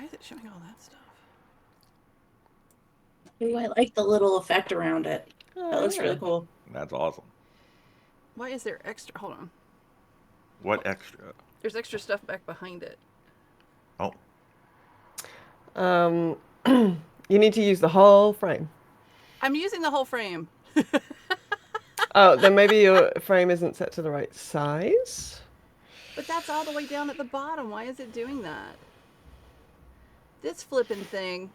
Why is it showing all that stuff? Ooh, I like the little effect around it. That looks really cool. That's awesome. Why is there extra? Hold on. What extra? There's extra stuff back behind it. Oh. You need to use the whole frame. I'm using the whole frame. Oh, then maybe your frame isn't set to the right size. But that's all the way down at the bottom. Why is it doing that? This flipping thing.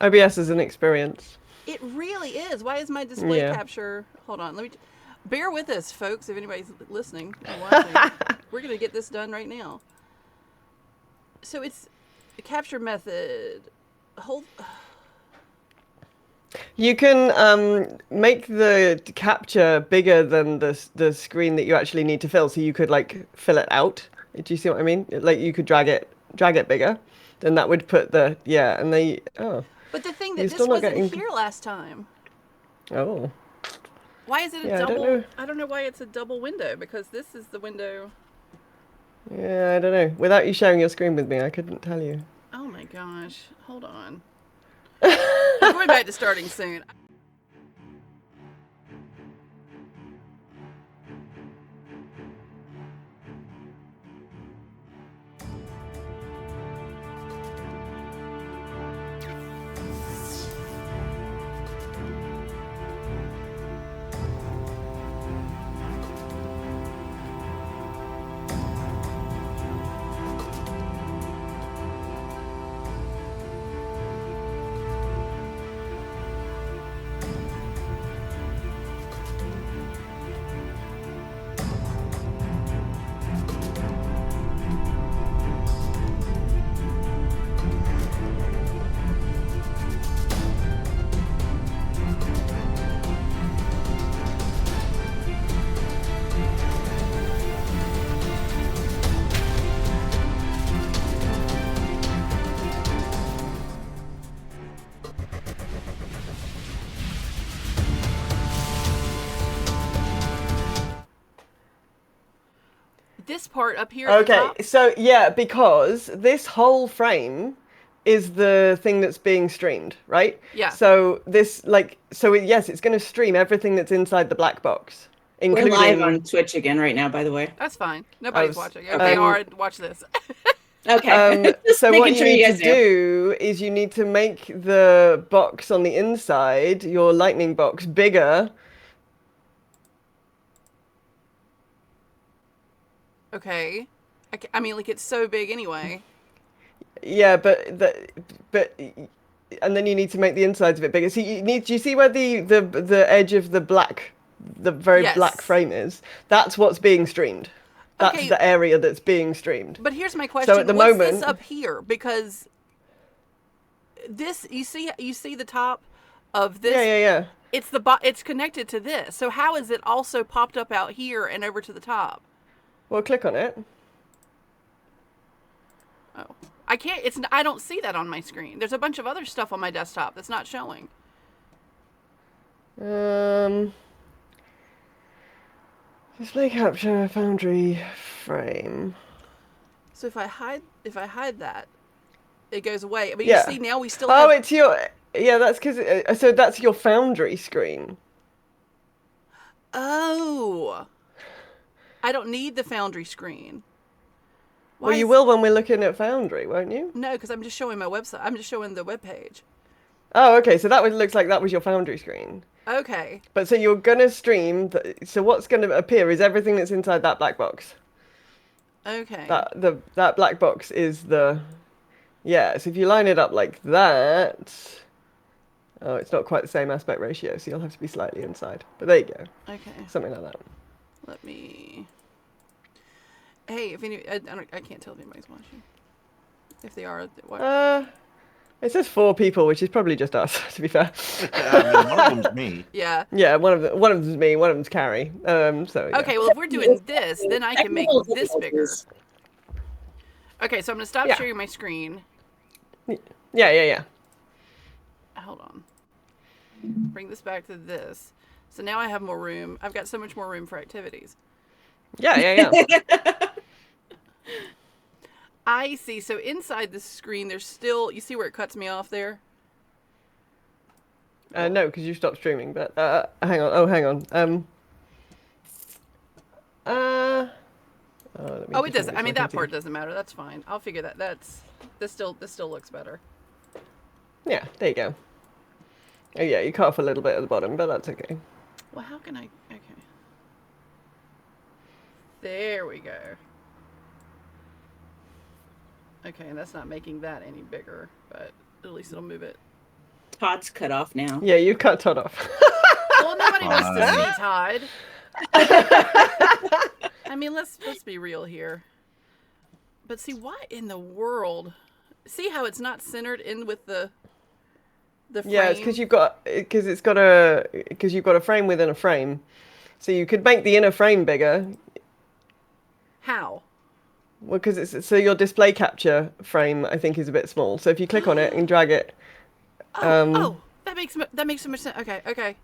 OBS is an experience. It really is. Why is my display capture? Hold on. Let me. Bear with us, folks. If anybody's listening or watching, we're gonna get this done right now. So it's a capture method. Hold. You can make the capture bigger than the screen that you actually need to fill, so you could like fill it out. Do you see what I mean? Like you could drag it bigger, then that would put the and they But the thing that this wasn't here last time. Oh. Why is it a double? I don't know why it's a double window, because this is the window. Yeah, I don't know. Without you sharing your screen with me, I couldn't tell you. Oh my gosh. Hold on. I'm going back to starting soon. This part up here at the top? So yeah, because this whole frame is the thing that's being streamed, right? Yeah. So this yes, it's going to stream everything that's inside the black box, including... We're live on Twitch again right now, by the way. That's fine. Nobody's watching. If they are, watch this. Okay. So what you need to do is you need to make the box on the inside, your lightning box, bigger. Okay. I mean, like, it's so big anyway. Yeah, but and then you need to make the insides of it bigger. So do you see where the edge of the very black frame is? That's what's being streamed. That's the area that's being streamed. But here's my question. So at the moment, this up here? Because this, you see the top of this? Yeah. It's connected to this. So how is it also popped up out here and over to the top? Well, click on it. Oh, I can't. I don't see that on my screen. There's a bunch of other stuff on my desktop that's not showing. Display capture Foundry frame. So if I hide that, it goes away. But you see now we still have... Oh, it's your... Yeah, that's because... so that's your Foundry screen. Oh. I don't need the Foundry screen. Well, you will when we're looking at Foundry, won't you? No, because I'm just showing my website. I'm just showing the webpage. Oh, okay. So that looks like that was your Foundry screen. Okay. But so you're going to stream... So what's going to appear is everything that's inside that black box. Okay. That black box is the... Yeah, so if you line it up like that... Oh, it's not quite the same aspect ratio, so you'll have to be slightly inside. But there you go. Okay. Something like that. Let me... Hey, if any... I can't tell if anybody's watching. If they are... It says 4 people, which is probably just us, to be fair. I mean, one of them's me. Yeah. Yeah, one of them's me, one of them's Carrie. So yeah. Okay, well, if we're doing this, then I can make this bigger. Okay, so I'm going to stop sharing my screen. Yeah. Hold on. Bring this back to this. So now I have more room. I've got so much more room for activities. Yeah. I see. So inside the screen, there's still, you see where it cuts me off there? No, because you stopped streaming. But hang on. Oh, hang on. Let me Oh, it just doesn't. move I mean, so can that part see. doesn't matter. That's fine. I'll figure that. This still looks better. Yeah, there you go. Oh yeah, you cut off a little bit at the bottom, but that's okay. Well, how can I? Okay. There we go. Okay, and that's not making that any bigger, but at least it'll move it. Todd's cut off now. Yeah, you cut Todd off. Well, nobody wants to see Todd. I mean, let's be real here. But see, what in the world? See how it's not centered in with the frame? Yeah, it's because you've got a frame within a frame, so you could make the inner frame bigger. How? Well, because it's so your display capture frame I think is a bit small. So if you click on it and drag it, that makes so much sense. Okay.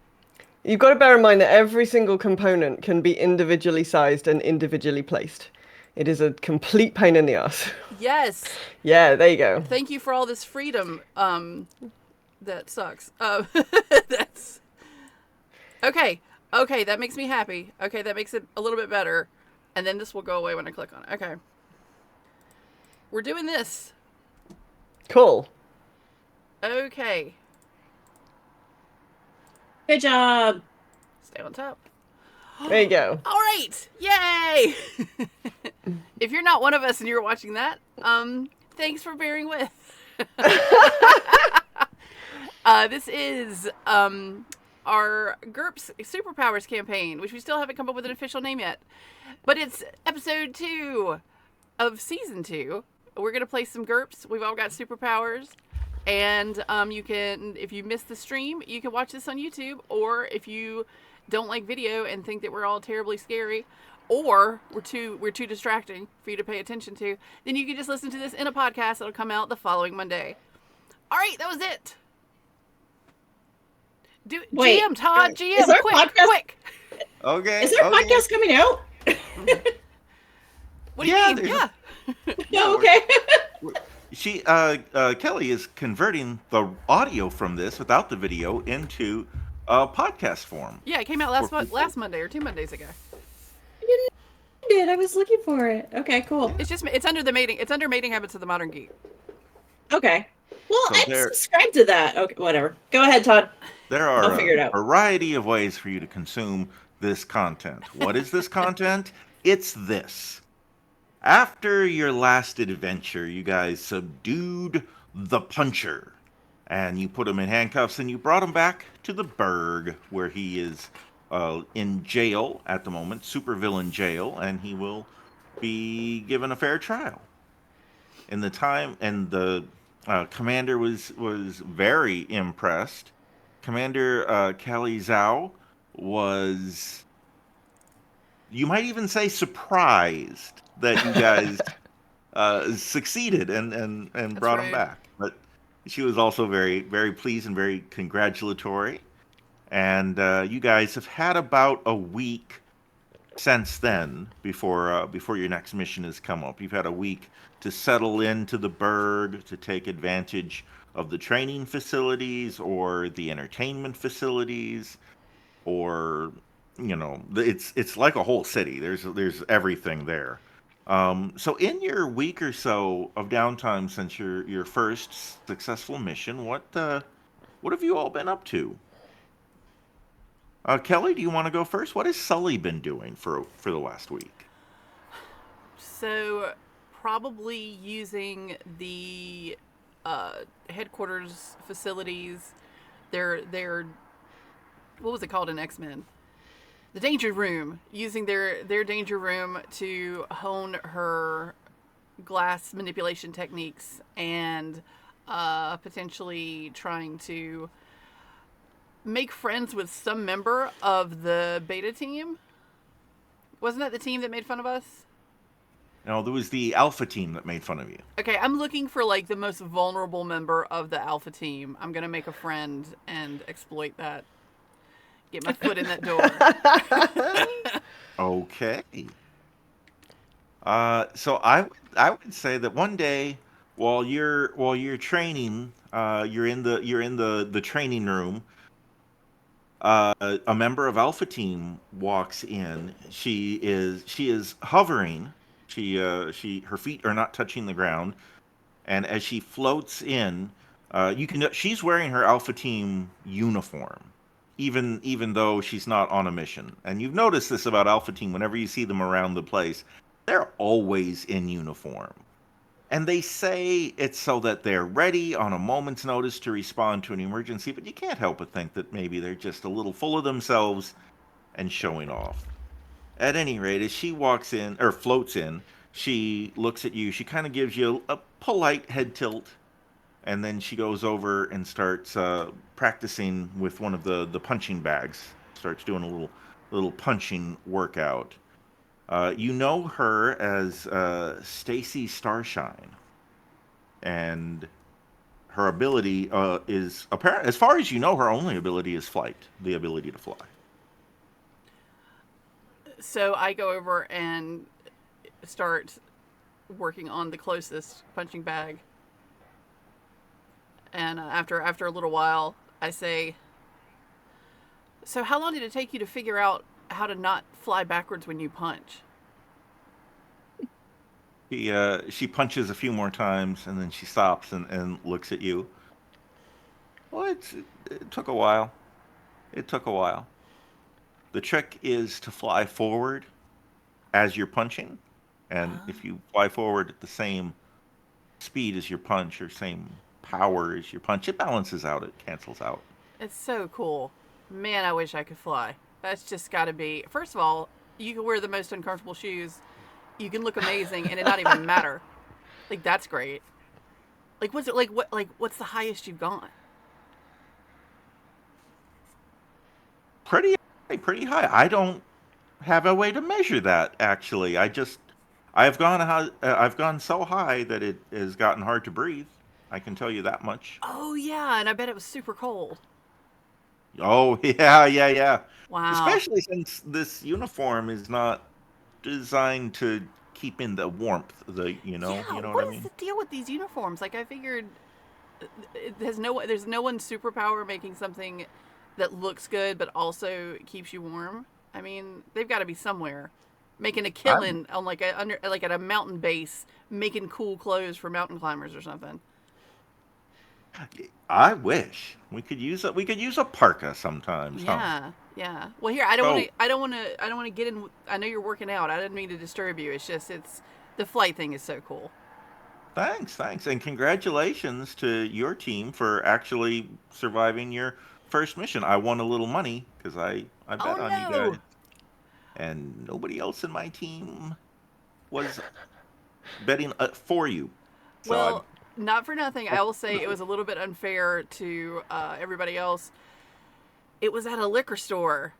you've got to bear in mind that every single component can be individually sized and individually placed. It is a complete pain in the ass. Yes. Yeah, there you go. Thank you for all this freedom. That sucks. That's okay. Okay, that makes me happy. Okay, that makes it a little bit better. And then this will go away when I click on it. Okay. We're doing this. Cool. Okay. Good job. Stay on top. There you go. All right. Yay. If you're not one of us and you're watching that, thanks for bearing with. This is our GURPS Superpowers campaign, which we still haven't come up with an official name yet. But it's episode 2 of season 2. We're going to play some GURPS. We've all got superpowers. And you can, if you missed the stream, you can watch this on YouTube. Or if you don't like video and think that we're all terribly scary, or we're too distracting for you to pay attention to, then you can just listen to this in a podcast that'll come out the following Monday. All right, that was it. Wait, GM, Todd, GM, is our quick. Okay. Is there a podcast coming out? What do you mean? Yeah. No, okay. Kelly is converting the audio from this without the video into podcast form. Yeah, it came out last Monday or 2 Mondays ago. I was looking for it. Okay, cool. It's under Mating Habits of the Modern Geek. Okay. Well, So I'm subscribed to that. Okay, whatever. Go ahead, Todd. There are I'll figure it out. a variety of ways for you to consume this content. What is this content? It's this. After your last adventure, you guys subdued the Puncher, and you put him in handcuffs, and you brought him back to the Burg, where he is in jail at the moment, supervillain jail, and he will be given a fair trial. In the time, and the commander was very impressed. Commander Kali Zhao was, you might even say, surprised that you guys succeeded and brought him back. But she was also very, very pleased and very congratulatory. And you guys have had about a week since then before your next mission has come up. You've had a week to settle into the Burg, to take advantage of the training facilities or the entertainment facilities, or it's like a whole city. There's everything there. So in your week or so of downtime since your first successful mission, what have you all been up to? Kelly, do you want to go first? What has Sully been doing for the last week? So probably using the headquarters facilities. Their what was it called in X-Men? The Danger Room. Using their Danger Room to hone her glass manipulation techniques, and potentially trying to make friends with some member of the beta team. Wasn't that the team that made fun of us? No, there was the Alpha team that made fun of you. Okay, I'm looking for like the most vulnerable member of the Alpha team. I'm gonna make a friend and exploit that. Get my foot in that door. Okay. So I would say that one day while you're training, you're in the training room. A member of Alpha Team walks in. She is hovering. She her feet are not touching the ground, and as she floats in, you can she's wearing her Alpha Team uniform, even though she's not on a mission. And you've noticed this about Alpha Team whenever you see them around the place, they're always in uniform. And they say it's so that they're ready on a moment's notice to respond to an emergency, but you can't help but think that maybe they're just a little full of themselves and showing off. At any rate, as she walks in, or floats in, she looks at you. She kind of gives you a polite head tilt, and then she goes over and starts practicing with one of the punching bags. Starts doing a little punching workout. You know her as Stacy Starshine, and her ability is apparent. As far as you know, her only ability is flight, the ability to fly. So I go over and start working on the closest punching bag. And after a little while, I say, "So how long did it take you to figure out how to not fly backwards when you punch?" She punches a few more times and then she stops and looks at you. Well, it took a while. It took a while. The trick is to fly forward as you're punching, and if you fly forward at the same speed as your punch or same power as your punch, it balances out. It cancels out. It's so cool. Man, I wish I could fly. That's just got to be. First of all, you can wear the most uncomfortable shoes. You can look amazing and it not even matter. Like, that's great. Like, what's it like? What's the highest you've gone? Pretty pretty high. I don't have a way to measure that actually. I've gone so high that it has gotten hard to breathe. I can tell you that much. Oh yeah, and I bet it was super cold. Oh yeah, yeah, yeah. Wow. Especially since this uniform is not designed to keep in the warmth. Yeah. You know what I What is mean? the deal with these uniforms? Like, I figured there's no one superpower making something that looks good but also keeps you warm. I mean, they've got to be somewhere making a I'm, killing on like at a mountain base, making cool clothes for mountain climbers or something. I wish we could use a parka sometimes, huh? Yeah, yeah. Well, here So I don't want to get in. I know you're working out. I didn't mean to disturb you. It's just it's the flight thing is so cool. thanks, and congratulations to your team for actually surviving your first mission. I won a little money because I Oh bet on you no! guys, and nobody else in my team was betting for you. So I Well, not for nothing. I will say it was a little bit unfair to everybody else. It was at a liquor store.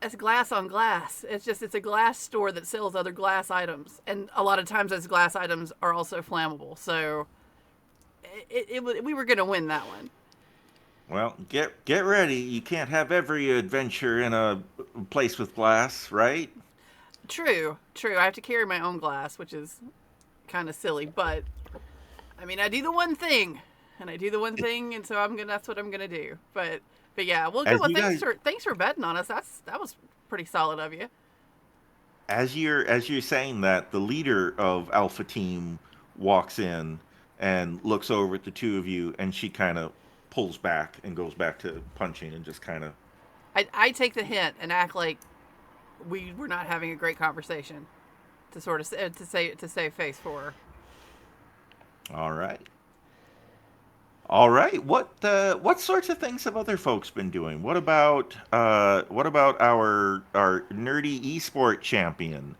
It's glass on glass. It's a glass store that sells other glass items, and a lot of times those glass items are also flammable. So we were gonna win that one. well, get ready. You can't have every adventure in a place with glass, right? True, true. I have to carry my own glass, which is kind of silly, but I mean, I do the one thing, and I do the one thing, and so I'm gonna. That's what I'm gonna do. But yeah, well, good. As Well, you guys thanks for betting on us. That was pretty solid of you. as you're saying that, the leader of Alpha Team walks in and looks over at the two of you, and she kind of pulls back and goes back to punching and just kind of. I take the hint and act like we were not having a great conversation to sort of to save face for her. All right, all right. What sorts of things have other folks been doing? What about our nerdy esport champion?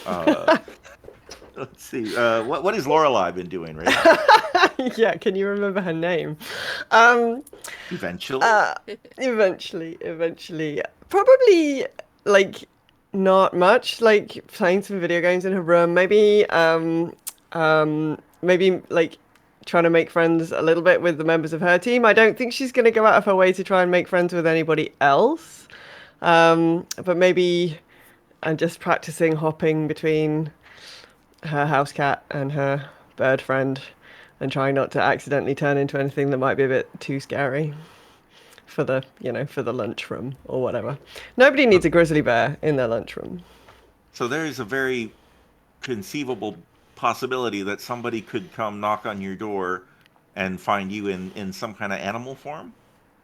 Uh, let's see. What has Lorelai been doing, right? Yeah, can you remember her name? Um, Eventually. eventually. Probably, like, not much. Like, playing some video games in her room. Maybe, like, trying to make friends a little bit with the members of her team. I don't think she's going to go out of her way to try and make friends with anybody else. But maybe I'm just practicing hopping between her house cat and her bird friend, and trying not to accidentally turn into anything that might be a bit too scary for the for the lunchroom or whatever. Nobody needs a grizzly bear in their lunchroom. So there is a very conceivable possibility that somebody could come knock on your door and find you in some kind of animal form.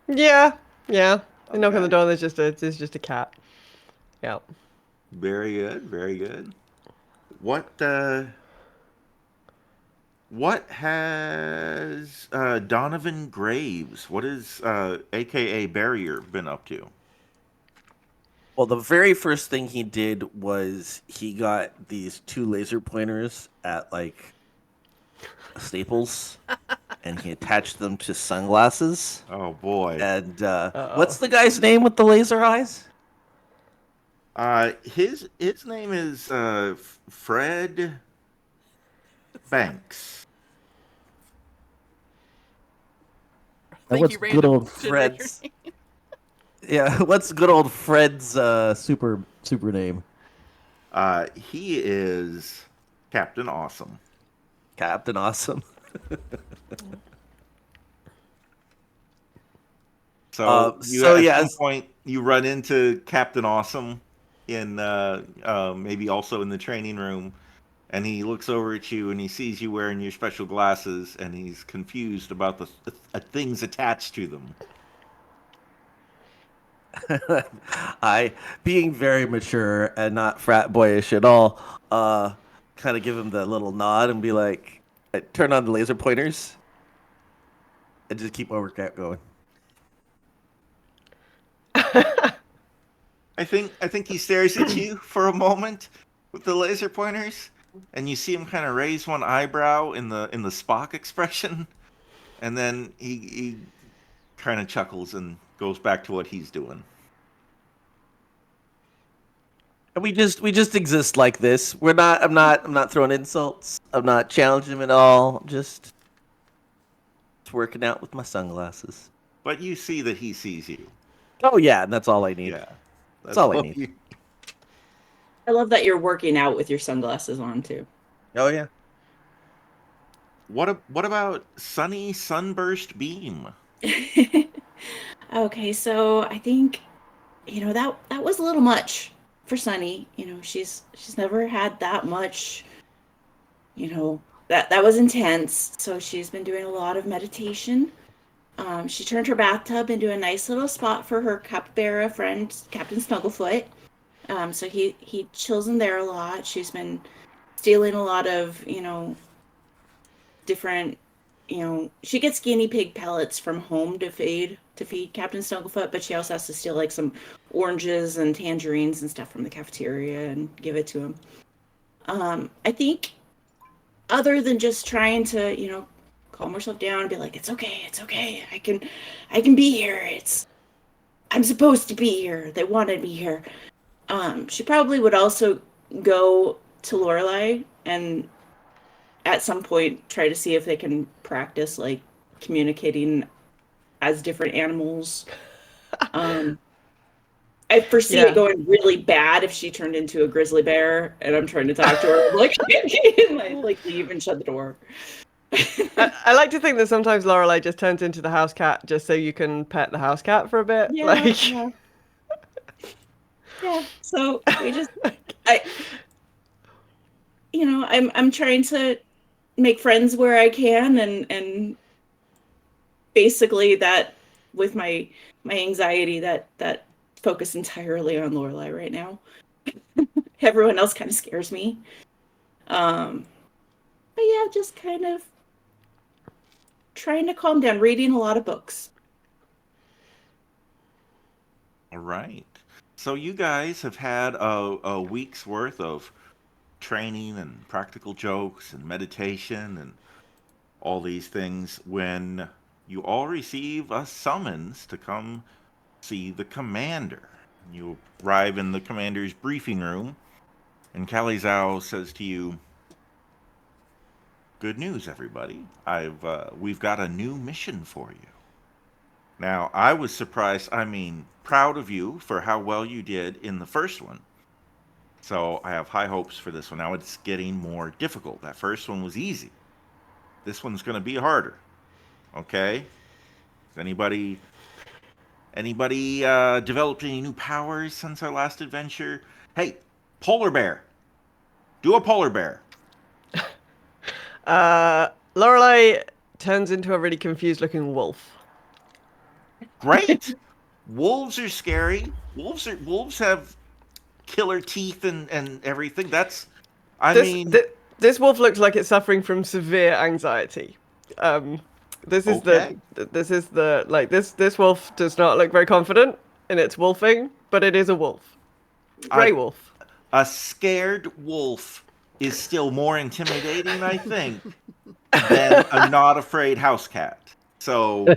Yeah, yeah. They knock on the Okay. door. There's just a cat. Yeah. Very good. Very good. What has Donovan Graves, what is AKA Barrier, been up to? Well, the very first thing he did was he got these 2 laser pointers at like Staples, and he attached them to sunglasses. Oh boy. And Uh-oh. what's the guy's name with the laser eyes? His name is Fred Banks. I And think what's you good random old generator Fred's? name. Yeah, what's good old Fred's super name? He is Captain Awesome. Captain Awesome. So you So at yeah, some point you run into Captain Awesome in maybe also in the training room, and he looks over at you and he sees you wearing your special glasses, and he's confused about the things attached to them. I, being very mature and not frat boyish at all, kind of give him the little nod and be like, turn on the laser pointers and just keep my workout going. I think he stares at you for a moment with the laser pointers, and you see him kind of raise one eyebrow in the Spock expression, and then he kind of chuckles and goes back to what he's doing. And we just exist like this. I'm not throwing insults. I'm not challenging him at all. Just working out with my sunglasses. But you see that he sees you. Oh yeah, and that's all I need. Yeah, That's all I need. I love that you're working out with your sunglasses on too. Oh yeah. What about Sunny Sunburst Beam? Okay, so I think that was a little much for Sunny. She's never had that much. That was intense. So she's been doing a lot of meditation. She turned her bathtub into a nice little spot for her capybara friend, Captain Snugglefoot. So he chills in there a lot. She's been stealing a lot of different. She gets guinea pig pellets from home to feed Captain Snugglefoot, but she also has to steal like some oranges and tangerines and stuff from the cafeteria and give it to him. I think other than just trying to, calm herself down and be like, it's okay, I can be here. I'm supposed to be here. They wanted me here. She probably would also go to Lorelai and at some point try to see if they can practice like communicating as different animals. I foresee it going really bad if she turned into a grizzly bear and I'm trying to talk to her like leave and shut the door. I like to think that sometimes Lorelai just turns into the house cat just so you can pet the house cat for a bit. Yeah. So we just I'm trying to make friends where I can and basically that with my anxiety that focus entirely on Lorelai right now. Everyone else kind of scares me. But yeah, just kind of trying to calm down, reading a lot of books. All right. So you guys have had a week's worth of training and practical jokes and meditation and all these things when you all receive a summons to come see the commander. You arrive in the commander's briefing room, and Callie Zhao says to you, "Good news, everybody. We've got a new mission for you." Now, I was surprised, proud of you for how well you did in the first one. So I have high hopes for this one. Now it's getting more difficult. That first one was easy. This one's going to be harder. Okay? Is anybody developed any new powers since our last adventure? Hey, polar bear. Do a polar bear. Lorelei turns into a really confused-looking wolf. Great. Wolves are scary. Wolves have killer teeth and everything. I This mean, this wolf looks like it's suffering from severe anxiety. Um, this is okay. this wolf does not look very confident in its wolfing, but it is a wolf, gray wolf. A scared wolf is still more intimidating, I think, than a not afraid house cat. So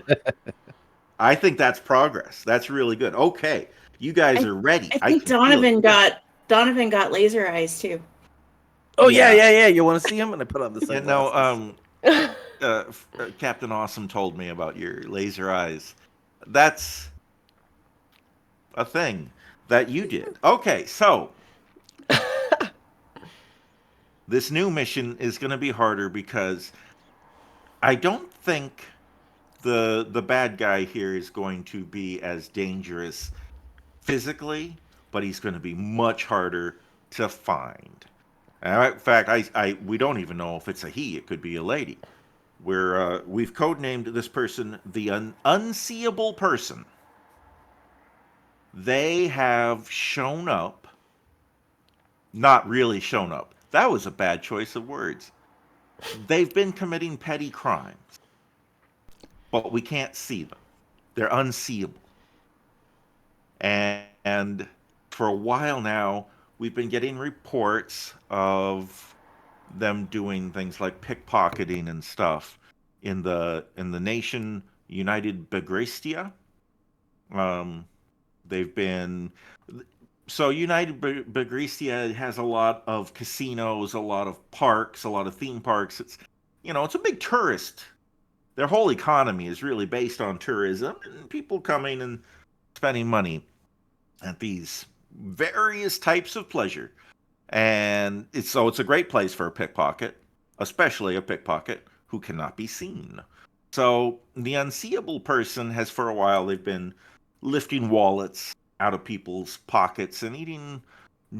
I think that's progress. That's really good. Okay, you guys are ready. I think can feel it. Donovan got laser eyes too. Oh yeah. You want to see him? And I put on the You sunglasses. know, Captain Awesome told me about your laser eyes. That's a thing that you did. Okay, so this new mission is going to be harder because I don't think the bad guy here is going to be as dangerous physically, but he's going to be much harder to find. In fact, we don't even know if it's a he. It could be a lady. We've codenamed this person the unseeable person. They have shown up. Not really shown up. That was a bad choice of words. They've been committing petty crimes, but we can't see them. They're unseeable. And for a while now, we've been getting reports of them doing things like pickpocketing and stuff in the nation United Bagristia. They've been so United Bagristia has a lot of casinos, a lot of parks, a lot of theme parks. It's a big tourist. Their whole economy is really based on tourism and people coming and spending money at these various types of pleasure. And it's a great place for a pickpocket, especially a pickpocket who cannot be seen. So the unseeable person has for a while they've been lifting wallets out of people's pockets and eating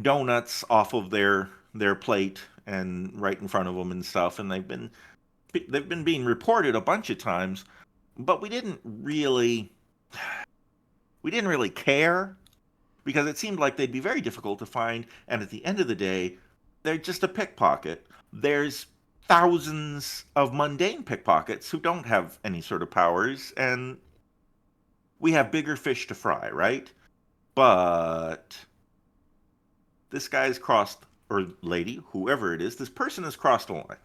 donuts off of their plate and right in front of them and stuff. And they've been being reported a bunch of times, but we didn't really care because it seemed like they'd be very difficult to find. And at the end of the day, they're just a pickpocket. There's thousands of mundane pickpockets who don't have any sort of powers, and we have bigger fish to fry, right? But this guy's crossed, or lady, whoever it is, this person has crossed a line.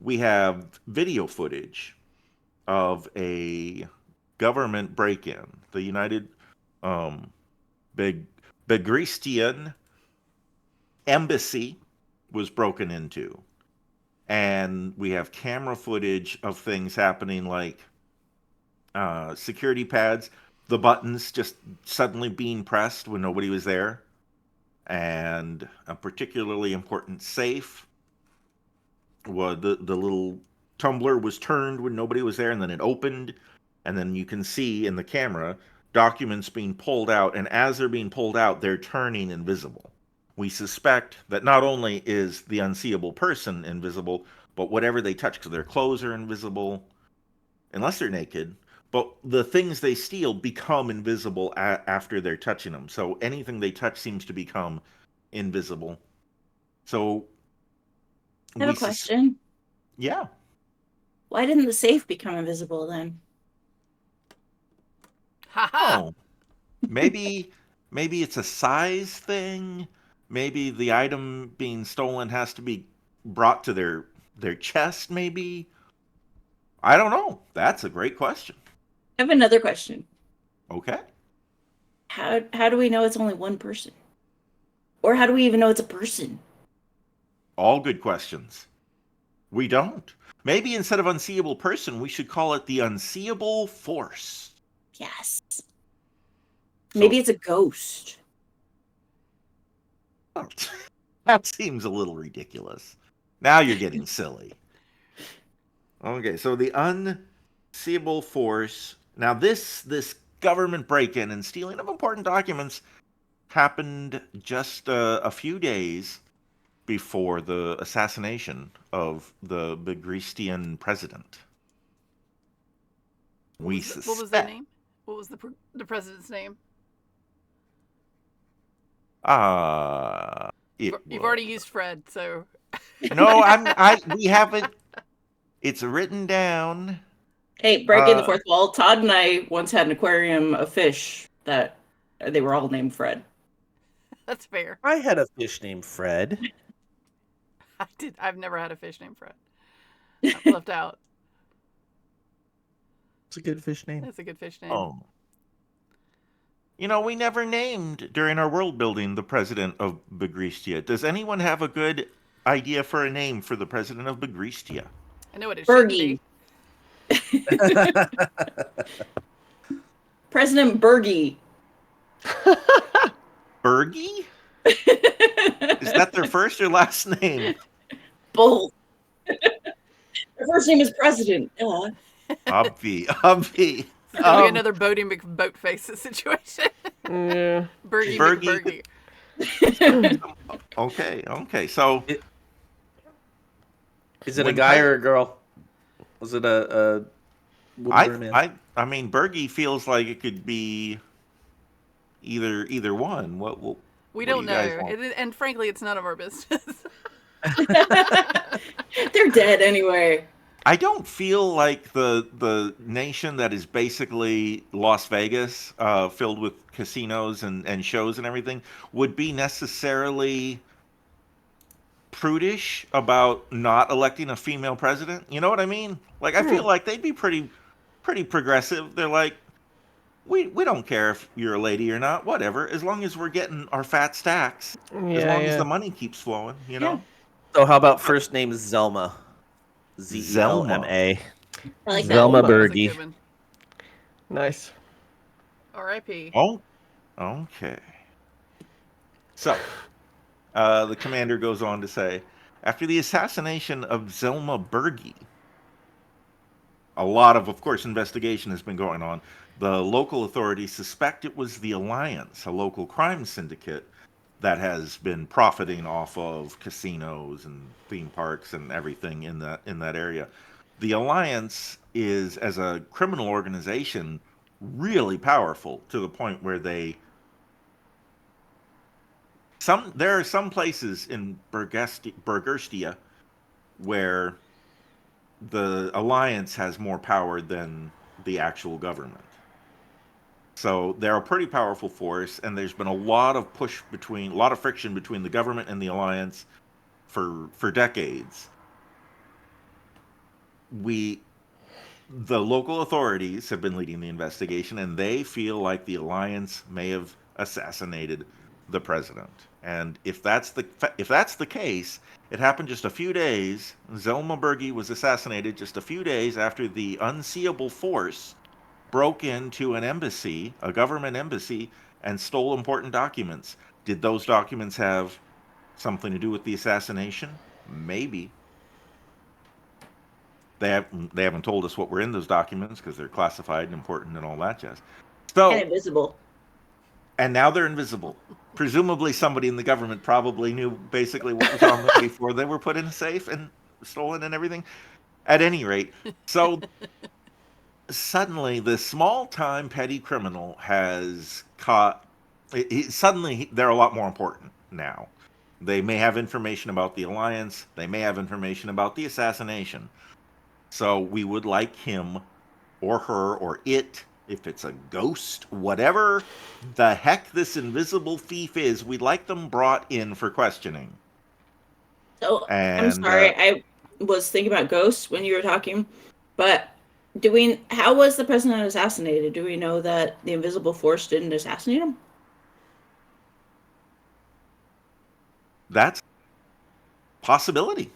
We have video footage of a government break-in. The United Bagristian embassy was broken into. And we have camera footage of things happening like security pads, the buttons just suddenly being pressed when nobody was there. And a particularly important safe. The little tumbler was turned when nobody was there, and then it opened. And then you can see in the camera documents being pulled out, and as they're being pulled out, they're turning invisible. We suspect that not only is the unseeable person invisible, but whatever they touch, because their clothes are invisible, unless they're naked, but the things they steal become invisible after they're touching them. So anything they touch seems to become invisible. So I have a question. Yeah. Why didn't the safe become invisible then? Oh, maybe it's a size thing. Maybe the item being stolen has to be brought to their chest. Maybe I don't know. That's a great question. I have another question. Okay. How do we know it's only one person? Or how do we even know it's a person? All good questions. We don't. Maybe instead of unseeable person, we should call it the unseeable force. Yes. Maybe it's a ghost. That seems a little ridiculous. Now you're getting silly. Okay, so the unseeable force. Now this government break-in and stealing of important documents happened just a few days before the assassination of the Begristian president. We What was their name? What was the president's name? You've already used Fred, so. No, we haven't. It's written down. Hey, breaking the fourth wall. Todd and I once had an aquarium of fish that they were all named Fred. That's fair. I had a fish named Fred. I've never had a fish named Fred. I'm left out. It's a good fish name. That's a good fish name. Oh. You know, we never named during our world building the president of Begristia. Does anyone have a good idea for a name for the president of Begristia? I know what it should be. President Bergie. Bergie? Is that their first or last name? Both. Their first name is President. Obvi. It's gonna be another boating McBoatface situation. Yeah. Bergie. Okay. So, is it a guy or a girl? Was it a woman or a man? I mean, Bergie feels like it could be either one. We don't know, and frankly, it's none of our business. They're dead anyway. I don't feel like the nation that is basically Las Vegas, filled with casinos and shows and everything, would be necessarily prudish about not electing a female president. You know what I mean? Like, I feel like they'd be pretty progressive. They're like, we don't care if you're a lady or not, whatever, as long as we're getting our fat stacks, as long as the money keeps flowing, you know? So how about first name Zelma? Zelma. I like that. Zelma That was a Bergie. good one. Nice. R.I.P. Oh, okay. So, the commander goes on to say, after the assassination of Zelma Bergie, a lot of course, investigation has been going on. The local authorities suspect it was the Alliance, a local crime syndicate that has been profiting off of casinos and theme parks and everything in that area. The Alliance is, as a criminal organization, really powerful to the point where there are some places in Burgerstia where the Alliance has more power than the actual government. So they're a pretty powerful force, and there's been a lot of friction between the government and the Alliance for decades. The local authorities have been leading the investigation, and they feel like the Alliance may have assassinated the president. And if that's the case, it happened just a few days. Zelma Bergie was assassinated just a few days after the unseeable force broke into an embassy, a government embassy, and stole important documents. Did those documents have something to do with the assassination? Maybe. They haven't told us what were in those documents because they're classified and important and all that jazz. So, And invisible. And now they're invisible. Presumably somebody in the government probably knew basically what was on them before they were put in a safe and stolen and everything. At any rate, so suddenly the small-time petty criminal has caught... Suddenly they're a lot more important now. They may have information about the Alliance. They may have information about the assassination. So we would like him or her or it, if it's a ghost, whatever the heck this invisible thief is, we'd like them brought in for questioning. So, And, I'm sorry, I was thinking about ghosts when you were talking, but how was the president assassinated? Do we know that the invisible force didn't assassinate him? That's a possibility.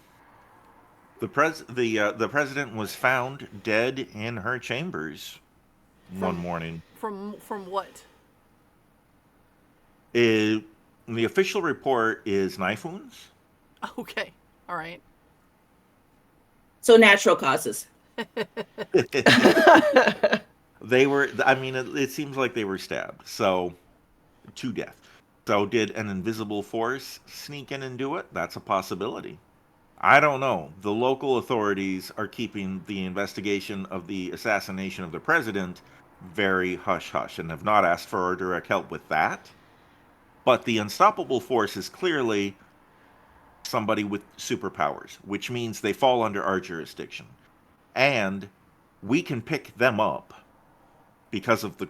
The president was found dead in her chambers one morning. From what? the official report is knife wounds. Okay. All right. So natural causes. They were, I mean, it seems like they were stabbed, so to death. So did an invisible force sneak in and do it? That's a possibility. I don't know. The local authorities are keeping the investigation of the assassination of the president very hush-hush and have not asked for our direct help with that. But the unstoppable force is clearly somebody with superpowers, which means they fall under our jurisdiction. And we can pick them up because of the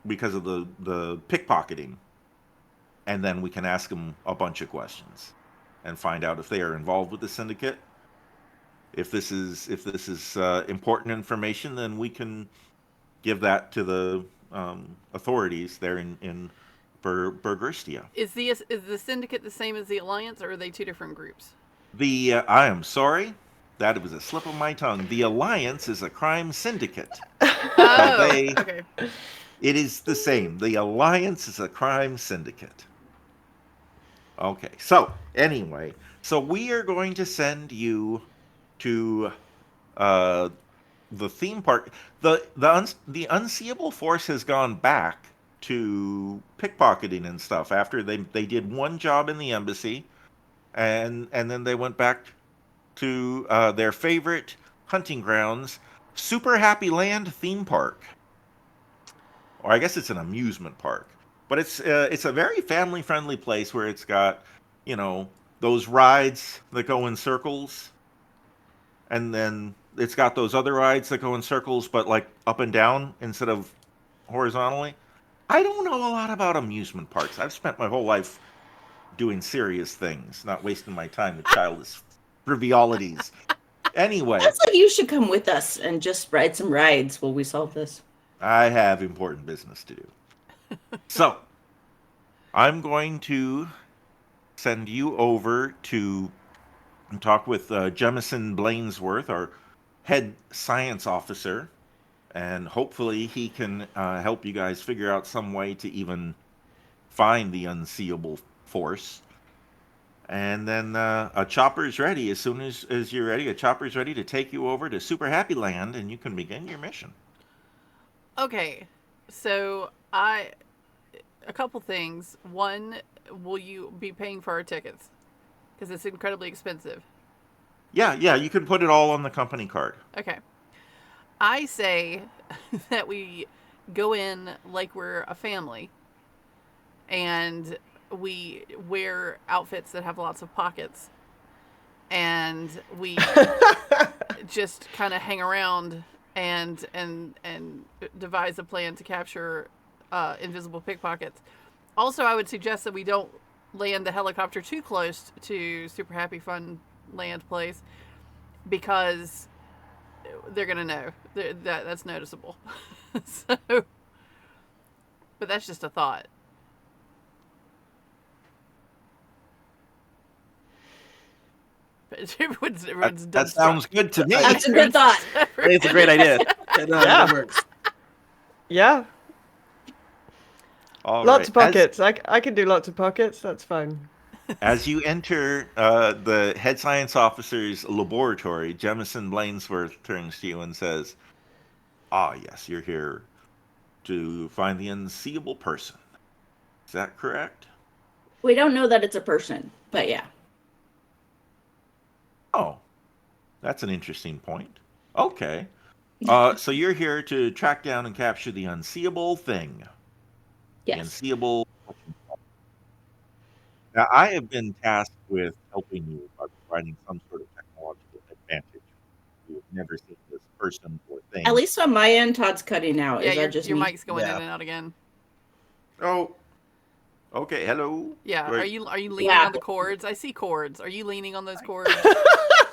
pickpocketing, and then we can ask them a bunch of questions and find out if they are involved with the syndicate. If this is important information, then we can give that to the authorities there in Burgerstia. Is the syndicate the same as the alliance, or are they two different groups? I am sorry, that was a slip of my tongue. The alliance is a crime syndicate. Oh, okay. It is the same. The alliance is a crime syndicate. Okay, so anyway, so we are going to send you to the theme park. The unseeable force has gone back to pickpocketing and stuff after they did one job in the embassy, and then they went back to their favorite hunting grounds, Super Happy Land theme park. Or I guess it's an amusement park. But it's a very family-friendly place where it's got, those rides that go in circles. And then it's got those other rides that go in circles, but like up and down instead of horizontally. I don't know a lot about amusement parks. I've spent my whole life doing serious things, not wasting my time with childish frivolities. Anyway. That's like you should come with us and just ride some rides while we solve this. I have important business to do. So, I'm going to send you over to talk with Jemison Blainsworth, our head science officer, and hopefully he can help you guys figure out some way to even find the unseeable force. And then a chopper's ready. As soon as you're ready, a chopper's ready to take you over to Super Happy Land, and you can begin your mission. Okay, so a couple things. One, will you be paying for our tickets? Because it's incredibly expensive. Yeah, you can put it all on the company card. Okay. I say that we go in like we're a family, and we wear outfits that have lots of pockets, and we just kind of hang around and devise a plan to capture invisible pickpockets. Also, I would suggest that we don't land the helicopter too close to Super Happy Fun Land place, because they're gonna know that's noticeable. So, but that's just a thought. But everyone's that sounds good to me. That's a good thought. It's a great idea. That works. Yeah. All Lots right. of pockets. I can do lots of pockets. That's fine. As you enter the head science officer's laboratory, Jemison Blainsworth turns to you and says, "Ah, yes, you're here to find the unseeable person. Is that correct?" We don't know that it's a person, but yeah. Oh, that's an interesting point. Okay. So you're here to track down and capture the unseeable thing. The Yes. unseeable. Now, I have been tasked with helping you by providing some sort of technological advantage. You've never seen this person or thing. At least on my end, Todd's cutting out. Yeah, Is that just your me? mic's going in and out again. Oh, okay. Hello. Yeah. Right. Are you leaning Yeah. on the cords? I see cords. Are you leaning on those cords?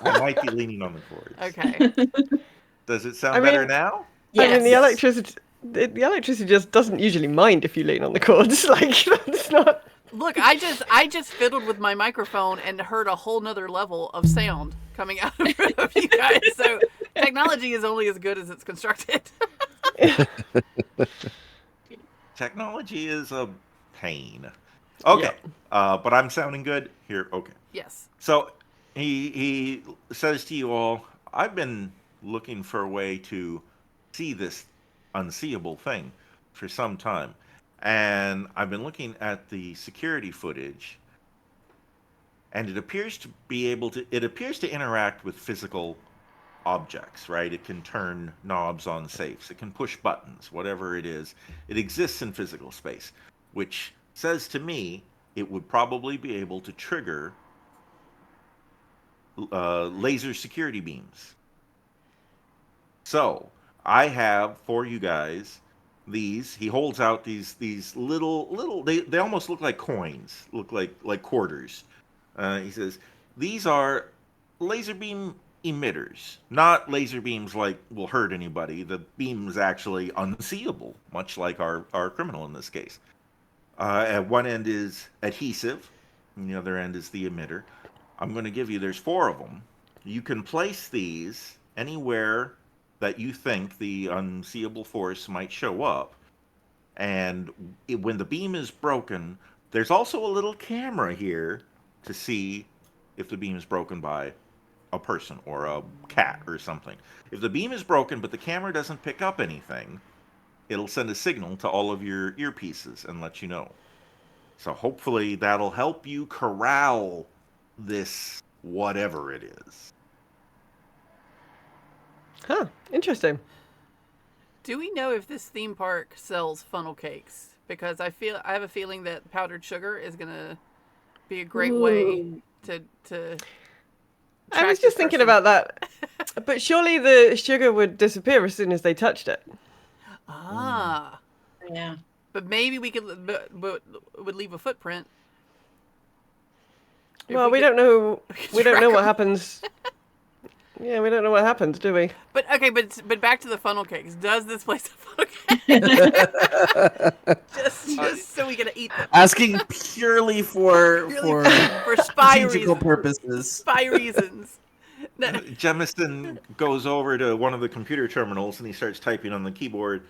I might be leaning on the cords. Okay. Does it sound better now? Yes. I mean, the electricity just doesn't usually mind if you lean on the cords. Like, that's not. Look, I just fiddled with my microphone and heard a whole nother level of sound coming out of you guys. So technology is only as good as it's constructed. Technology is a pain. Okay. But I'm sounding good here. Okay. Yes. So he says to you all, I've been looking for a way to see this unseeable thing for some time. And I've been looking at the security footage, and it appears to interact with physical objects, right? It can turn knobs on safes. It can push buttons, whatever it is. It exists in physical space, which says to me it would probably be able to trigger laser security beams. So I have for you guys these. He holds out these little. They almost look like coins. Look like quarters. He says these are laser beam emitters, not laser beams like will hurt anybody. The beam is actually unseeable, much like our criminal in this case. At one end is adhesive, and the other end is the emitter. I'm going to give you, there's 4 of them. You can place these anywhere that you think the unseeable force might show up. And when the beam is broken, there's also a little camera here to see if the beam is broken by a person or a cat or something. If the beam is broken but the camera doesn't pick up anything, it'll send a signal to all of your earpieces and let you know. So hopefully that'll help you corral this whatever it is. Huh, interesting. Do we know if this theme park sells funnel cakes? Because I have a feeling that powdered sugar is gonna be a great way to I was just thinking about that. But surely the sugar would disappear as soon as they touched it. Ah. Yeah. But maybe we could but would leave a footprint. Well, we don't know. We don't know what happens. Yeah, we don't know what happens, do we? But okay, but back to the funnel cakes. Does this place have funnel cakes? just so we get to eat them. Asking purely for spy strategical reasons. purposes. Spy reasons. No. Jemison goes over to one of the computer terminals and he starts typing on the keyboard,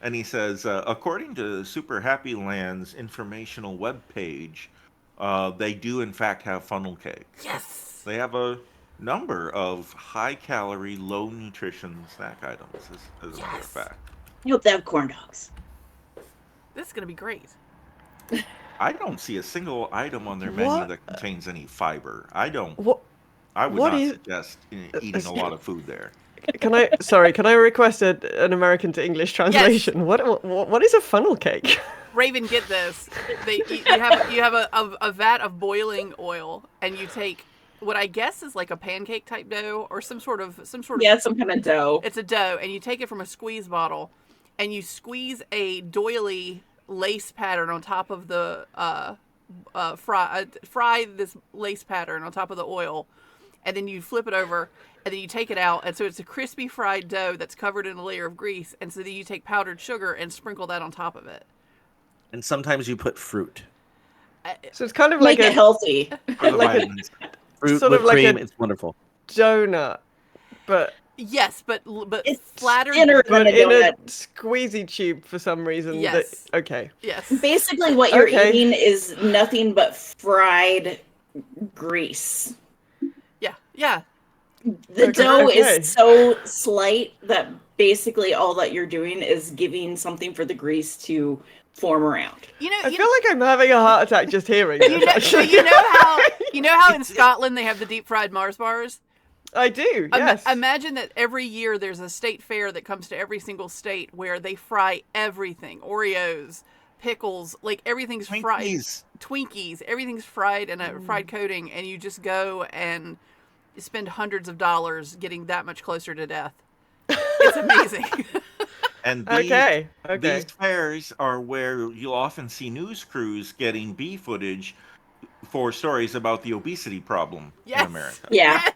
and he says, according to Super Happy Land's informational webpage, they do in fact have funnel cakes. Yes. They have a number of high-calorie, low-nutrition snack items, as a matter of fact. I hope they have corn dogs. This is going to be great. I don't see a single item on their menu that contains any fiber. I would not suggest eating a lot of food there. Can I request an American to English translation? Yes. What is a funnel cake? Raven, get this. You have a vat of boiling oil, and you take what I guess is like a pancake type dough or some sort of some kind of dough. It's a dough, and you take it from a squeeze bottle, and you squeeze a doily lace pattern on top of the fry this lace pattern on top of the oil, and then you flip it over, and then you take it out, and so it's a crispy fried dough that's covered in a layer of grease, and so then you take powdered sugar and sprinkle that on top of it. And sometimes you put fruit. So it's kind of like like it healthy. Fruit sort with of like cream, a it's wonderful. Donut, but yes, but it's flattered, thinner than a donut. In a squeezy tube for some reason. Yes. Okay. Yes. Basically, what you're eating is nothing but fried grease. Yeah. Yeah. The dough is so slight that basically all that you're doing is giving something for the grease to form around. I feel like I'm having a heart attack just hearing this. You know how in Scotland they have the deep fried Mars bars? I do, yes. Imagine that every year there's a state fair that comes to every single state where they fry everything. Oreos, pickles, like everything's fried. Twinkies. Everything's fried in a fried coating, and you just go and spend hundreds of dollars getting that much closer to death. It's amazing. And these fairs are where you'll often see news crews getting B footage for stories about the obesity problem in America. Yeah. Yes.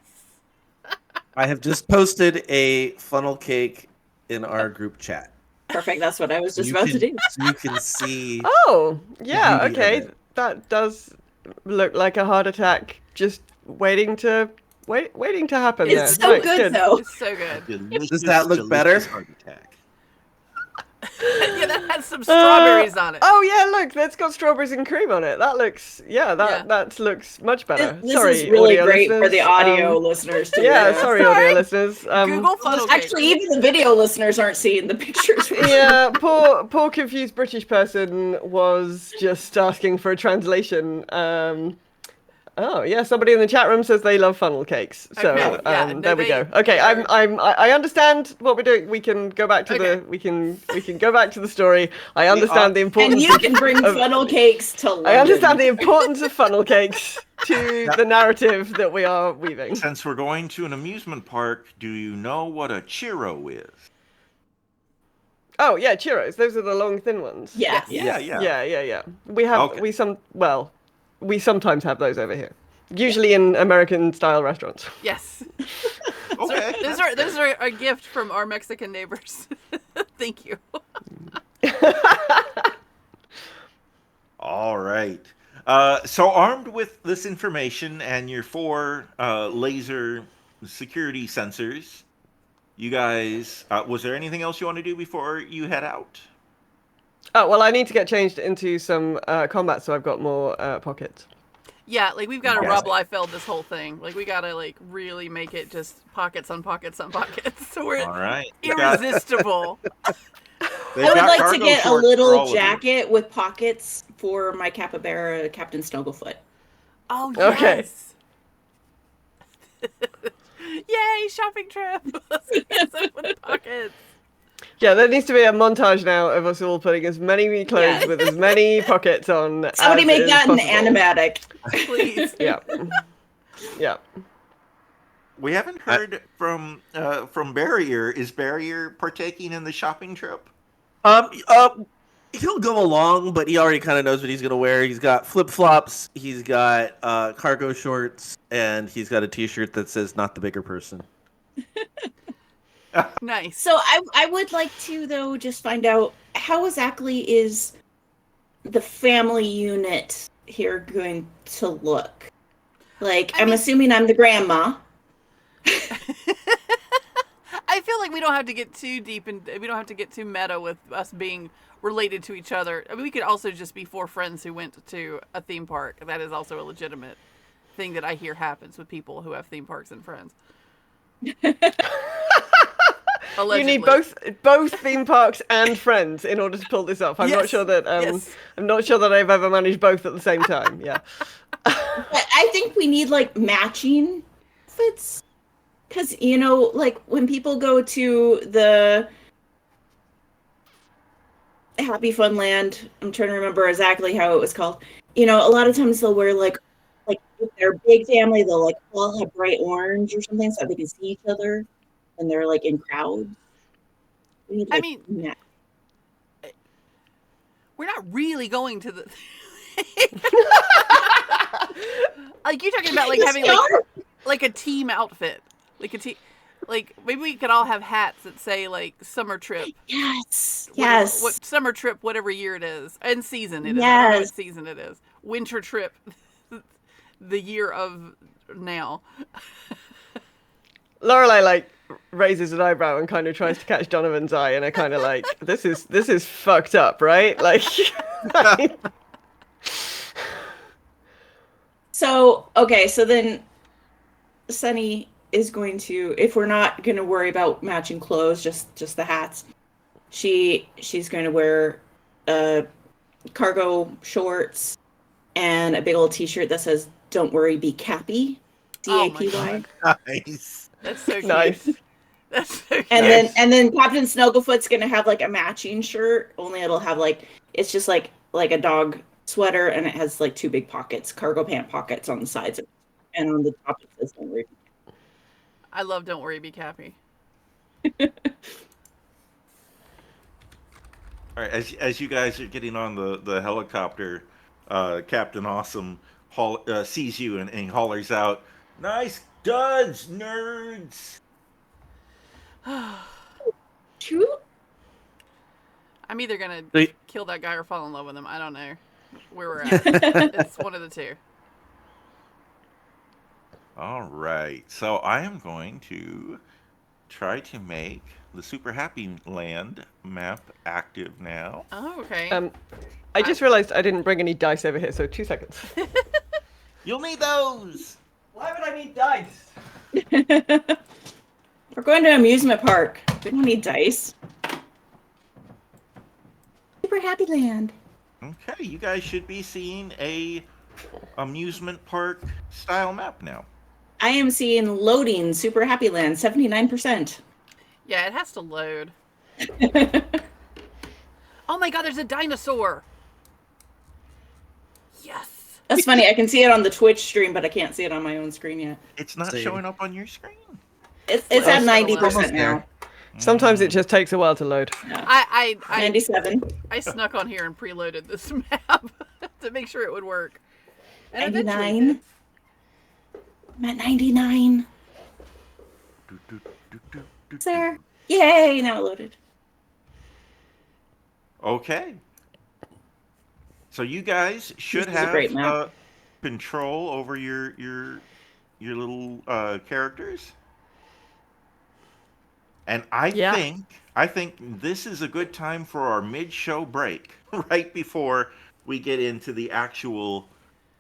I have just posted a funnel cake in our group chat. Perfect. That's what I was just about to do. So you can see. Oh, yeah. Okay. That does look like a heart attack just waiting to happen. It's so good, though. It's so good. Does that look better? Heart attack. Yeah, that has some strawberries on it. Oh yeah, look, that's got strawberries and cream on it. That looks, that looks much better. This Sorry, is really audio great for listeners. the audio listeners too. Yeah, sorry, audio listeners. Google funnel cake. Actually, even the video listeners aren't seeing the pictures. Yeah, poor confused British person was just asking for a translation. Oh yeah, somebody in the chat room says they love funnel cakes. So Okay, yeah, no, there we go. they Okay, are- I understand what we're doing. We can go back to Okay. we can go back to the story. I understand the importance. And you can bring funnel cakes to London. I understand the importance of funnel cakes to the narrative that we are weaving. Since we're going to an amusement park, do you know what a churro is? Oh yeah, churros. Those are the long, thin ones. Yes. Yeah. We have Okay. we sometimes have those over here. Usually in American style restaurants. Yes. Okay. Those are a gift from our Mexican neighbors. Thank you. All right. So armed with this information and your 4 laser security sensors, you guys, was there anything else you want to do before you head out? Oh well, I need to get changed into some combat, so I've got more pockets. Yeah, like we've got to Yes. Rob Liefeld this whole thing. Like we got to like really make it just pockets on pockets on pockets. So we're All right. irresistible. They've I would got like to cargo get a shorts for all little of you. jacket with pockets for my capybara, Captain Snugglefoot. Oh Okay. yes. Yay, shopping trip. Let's get some with pockets. Yeah, there needs to be a montage now of us all putting as many clothes Yes. with as many pockets on. Somebody as make is that an possible. animatic. Please. Yeah. Yeah. We haven't heard from Barrier. Is Barrier partaking in the shopping trip? He'll go along, but he already kind of knows what he's gonna wear. He's got flip flops, he's got cargo shorts, and he's got a T-shirt that says "Not the bigger person." Nice. So I would like to though just find out how exactly is the family unit here going to look. Like I'm assuming I'm the grandma. I feel like we don't have to get too deep and we don't have to get too meta with us being related to each other. I mean, we could also just be 4 friends who went to a theme park. That is also a legitimate thing that I hear happens with people who have theme parks and friends. Allegedly. You need both theme parks and friends in order to pull this off. I'm not Yes. sure that Yes. I'm not sure that I've ever managed both at the same time. Yeah. But I think we need like matching outfits. Because, you know, like when people go to the Happy Fun Land, I'm trying to remember exactly how it was called. You know, a lot of times they'll wear like if they're a big family, they'll like all have bright orange or something so they can see each other and they're like in crowds. We need, I like, mean, match. we're not really going to the. Like you're talking about like Yes, having we are. like a team outfit, like a team. Like maybe we could all have hats that say like summer trip. Yes. What- Yes. What summer trip, whatever year it is, and season it is. I don't know what Yes. season it is. Winter trip, the year of now. Lorelai like raises an eyebrow and kind of tries to catch Donovan's eye, and I kind of like this is fucked up, right? Like. So, okay, so then Sunny is going to, if we're not going to worry about matching clothes, just the hats, she's going to wear cargo shorts and a big old t-shirt that says "Don't worry, be Cappy." Oh my CAPY. Nice. That's so cute. Nice. That's so cute. And then Captain Snugglefoot's going to have like a matching shirt, only it'll have like it's just like a dog sweater, and it has like 2 big pockets, cargo pant pockets on the sides, and on the top it says "Don't worry." I love "Don't Worry, Be Cappy." All right. As you guys are getting on the helicopter, Captain Awesome sees you and he hollers out, "Nice duds, nerds!" True. I'm either gonna Wait. kill that guy or fall in love with him. I don't know where we're at. It's one of the two. All right. So I am going to try to make the Super Happy Land map active now. Oh, okay. I just realized I didn't bring any dice over here, so 2 seconds. You'll need those! Why would I need dice? We're going to an amusement park. We don't need dice. Super Happy Land. Okay, you guys should be seeing a amusement park style map now. I am seeing loading Super Happy Land, 79%. Yeah, it has to load. Oh my god, there's a dinosaur! Yes! That's funny. I can see it on the Twitch stream, but I can't see it on my own screen yet. It's not Same. showing up on your screen. It's Well, at almost 90% now. Sometimes it just takes a while to load. I 97. I snuck on here and preloaded this map to make sure it would work. And eventually it 99. did. I'm at 99. Do, do, do, do, do, Sir. Yay, now it loaded. Okay. So you guys should This is a great have map. control over your little characters. And I think this is a good time for our mid-show break, right before we get into the actual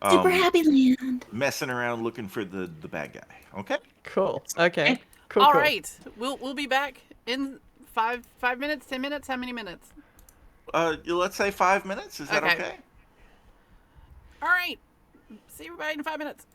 Super Happy Land. messing around looking for the bad guy. Okay? Cool. Okay. Cool. All cool. right, we'll be back in 5 minutes, 10 minutes. How many minutes? Let's say 5 minutes. Is that Okay. okay? All right, see everybody in 5 minutes.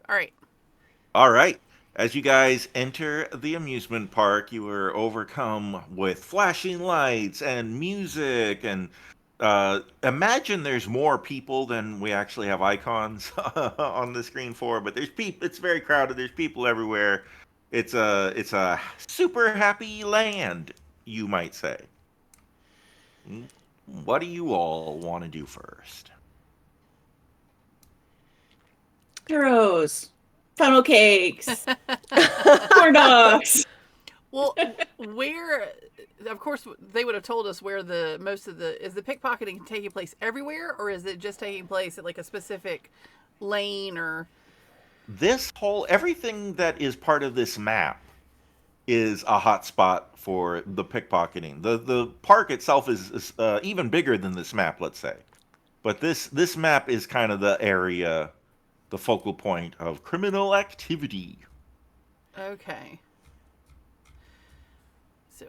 All right. All right. As you guys enter the amusement park, you are overcome with flashing lights and music, and imagine there's more people than we actually have icons on the screen for. But there's people. It's very crowded. There's people everywhere. It's a super happy land, you might say. What do you all want to do first? Churros, funnel cakes, corn dogs. Well, where, of course, they would have told us where is the pickpocketing taking place everywhere, or is it just taking place at like a specific lane or? Everything that is part of this map is a hot spot for the pickpocketing. The park itself is even bigger than this map, let's say. But this map is kind of the area, the focal point of criminal activity. Okay. So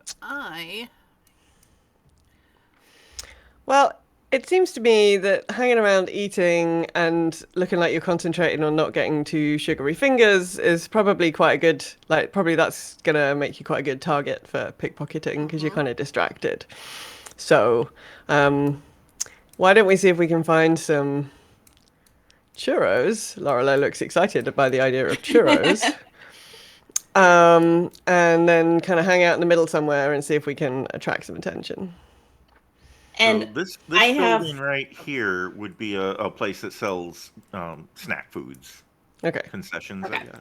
Well, it seems to me that hanging around eating and looking like you're concentrating on not getting too sugary fingers is probably quite a good, probably that's going to make you quite a good target for pickpocketing because you're kind of distracted. So, why don't we see if we can find some churros? Lorelei looks excited by the idea of churros. And then kind of hang out in the middle somewhere and see if we can attract some attention. And so this I building have right here would be a place that sells snack foods, Okay. concessions, I Okay. guess.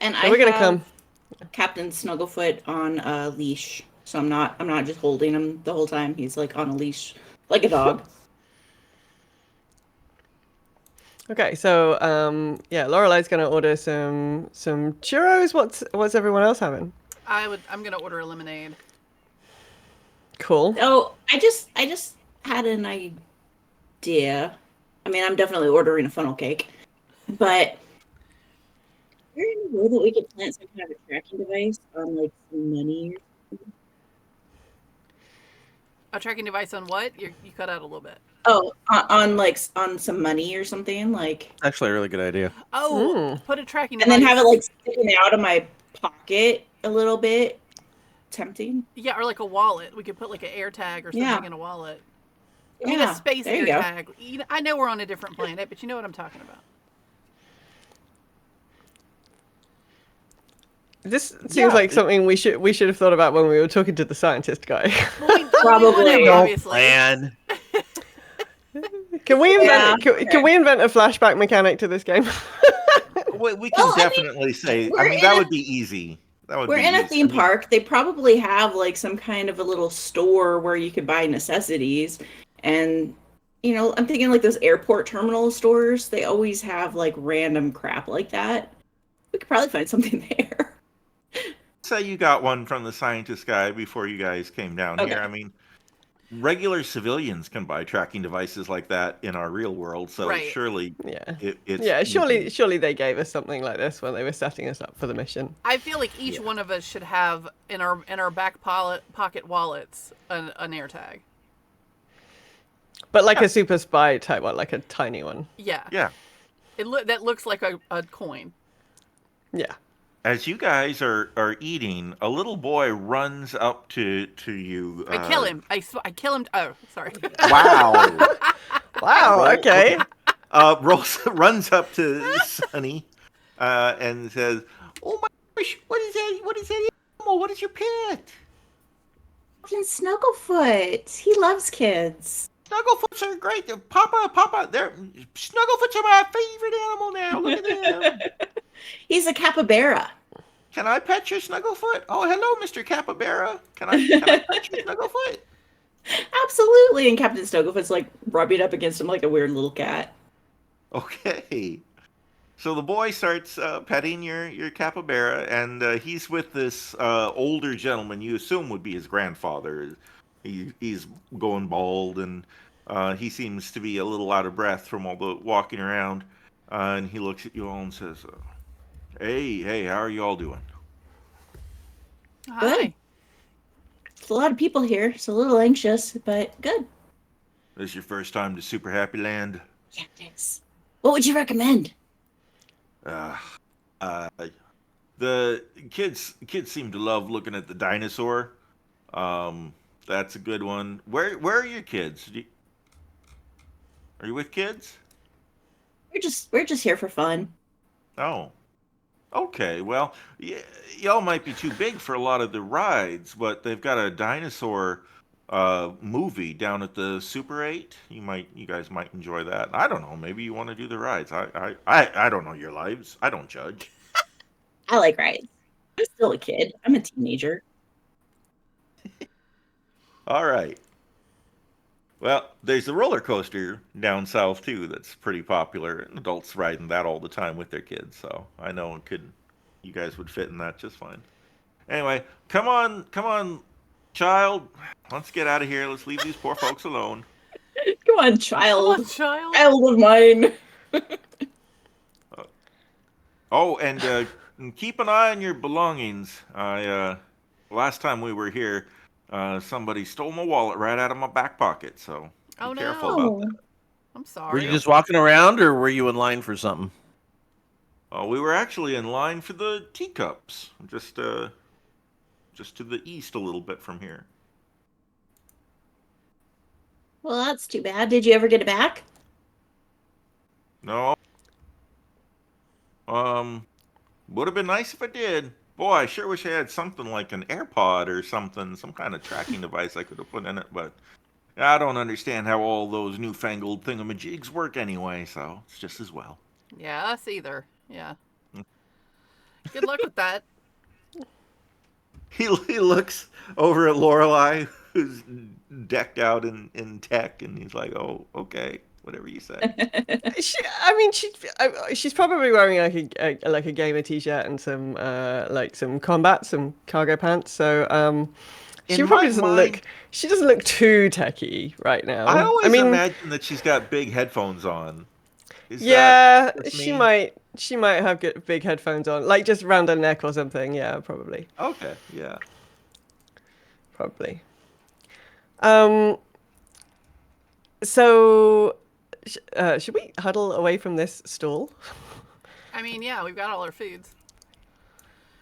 and So I we're gonna have come. Captain Snugglefoot on a leash, so I'm not just holding him the whole time. He's like on a leash, like a dog. Okay, so Lorelei's gonna order some churros. What's everyone else having? I'm gonna order a lemonade. Cool. Oh, I just had an idea. I mean, I'm definitely ordering a funnel cake, but is there any way that we could plant some kind of a tracking device on like some money? A tracking device on what? You cut out a little bit. Oh, on some money or something like, Actually, a really good idea. Oh, put a tracking and device. then have it like sticking out of my pocket a little bit. Tempting. Yeah, or like a wallet. We could put like an air tag or something Yeah. in a wallet. I Yeah, mean, a space there you air go. tag. I know we're on a different planet, but you know what I'm talking about. This seems like something we should have thought about when we were talking to the scientist guy. Well, Probably. obviously. Man, Can we invent? Yeah. Can we invent a flashback mechanic to this game? We can Well, I mean, definitely say. we're that in would be easy. We're in a theme park. They probably have like some kind of a little store where you could buy necessities. And, I'm thinking like those airport terminal stores, they always have like random crap like that. We could probably find something there. Say you got one from the scientist guy before you guys came down Okay. here. I mean, regular civilians can buy tracking devices like that in our real world, so Right. surely Yeah. it's Yeah. easy. Surely they gave us something like this when they were setting us up for the mission. I feel like each one of us should have in our back pocket wallets an air tag. But like a super spy type one, like a tiny one. Yeah. Yeah. That looks like a coin. Yeah. As you guys are eating, a little boy runs up to you. I kill him. I kill him. Oh, sorry. Wow. Wow. Okay. Runs up to Sonny and says, "Oh my gosh, what is that? What is that animal? What is your pet?" Captain Snugglefoot. He loves kids. Snugglefoots are great. Papa, Snugglefoots are my favorite animal now. Look at them. He's a capybara. Can I pet your Snugglefoot? Oh, hello, Mr. Capybara. Can I pet your Snugglefoot? Absolutely. And Captain Snugglefoot's like rubbing up against him like a weird little cat. Okay. So the boy starts petting your capybara, and he's with this older gentleman you assume would be his grandfather. He's going bald, and he seems to be a little out of breath from all the walking around. And he looks at you all and says, hey, how are you all doing? Hi. Good. There's a lot of people here. It's a little anxious, but good. This is your first time to Super Happy Land? Yeah, thanks. What would you recommend? Uh, uh, the kids seem to love looking at the dinosaur. That's a good one. Where are your kids? Are you with kids? We're just here for fun. Oh, okay. Well, y'all might be too big for a lot of the rides, but they've got a dinosaur movie down at the Super 8. You guys might enjoy that. I don't know. Maybe you want to do the rides. I don't know your lives. I don't judge. I like rides. I'm still a kid. I'm a teenager. All right. Well, there's a roller coaster down south too that's pretty popular, and adults riding that all the time with their kids. So I know you guys would fit in that just fine. Anyway, come on, child. Let's get out of here. Let's leave these poor folks alone. Come on, Come child. on, child. Child of mine. Oh, and keep an eye on your belongings. Last time we were here, somebody stole my wallet right out of my back pocket. So Oh, be no. careful about that. I'm Were sorry. you just walking around, or were you in line for something? Oh, we were actually in line for the teacups, just to the east a little bit from here. Well, that's too bad. Did you ever get it back? No, would have been nice if I did. Boy, I sure wish I had something like an AirPod or something, some kind of tracking device I could have put in it, but I don't understand how all those newfangled thingamajigs work anyway, so it's just as well. Yeah, us either. Yeah. Good luck with that. He looks over at Lorelei, who's decked out in tech, and he's like, "Oh, okay, whatever you say." She's probably wearing like a gamer t-shirt and some some cargo pants. So she In probably my doesn't mind, she doesn't look too techie right now. I always I mean, imagine that she's got big headphones on. Is yeah, that just she me? might have big headphones on, like just around her neck or something. Yeah, probably. Okay, yeah. Probably. Um. So, should we huddle away from this stall? I mean, yeah, we've got all our foods.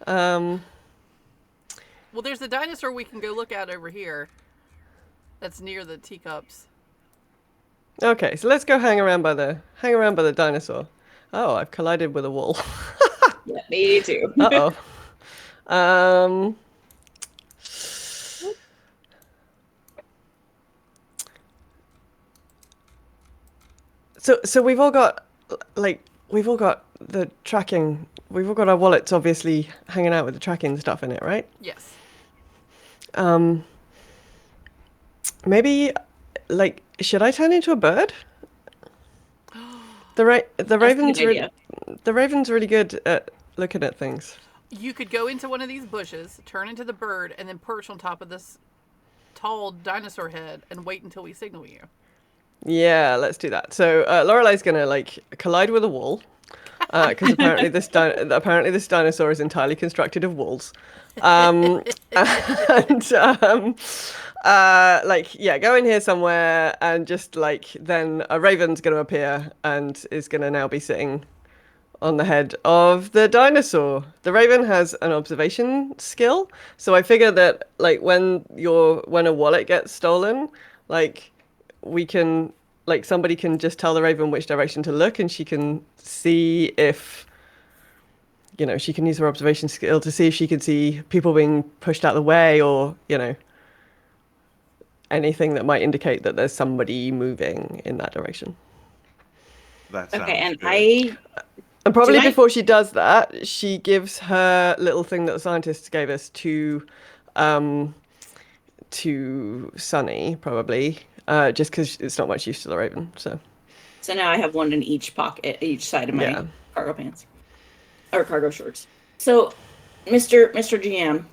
Um. Well, there's a dinosaur we can go look at over here. That's near the teacups. Okay, so let's go hang around by the dinosaur. Oh, I've collided with a wall. Yeah, me too. Uh oh. So we've all got the tracking. We've all got our wallets obviously hanging out with the tracking stuff in it, right? Yes. Maybe should I turn into a bird? The That's a raven's good idea. the raven's really good at looking at things. You could go into one of these bushes, turn into the bird, and then perch on top of this tall dinosaur head and wait until we signal you. Yeah, let's do that. So Lorelei's gonna collide with a wall, because apparently this dinosaur is entirely constructed of walls, and go in here somewhere, and just then a raven's gonna appear and is gonna now be sitting on the head of the dinosaur. The raven has an observation skill, so I figure that when a wallet gets stolen, we can somebody can just tell the raven which direction to look, and she can see if she can use her observation skill to see if she can see people being pushed out of the way, or anything that might indicate that there's somebody moving in that direction. That sounds Okay, and good. And probably before she does that, she gives her little thing that the scientists gave us to Sunny, probably, just because it's not much use to the raven. So now I have one in each pocket, each side of my Yeah. cargo pants or cargo shorts. So, Mr. GM,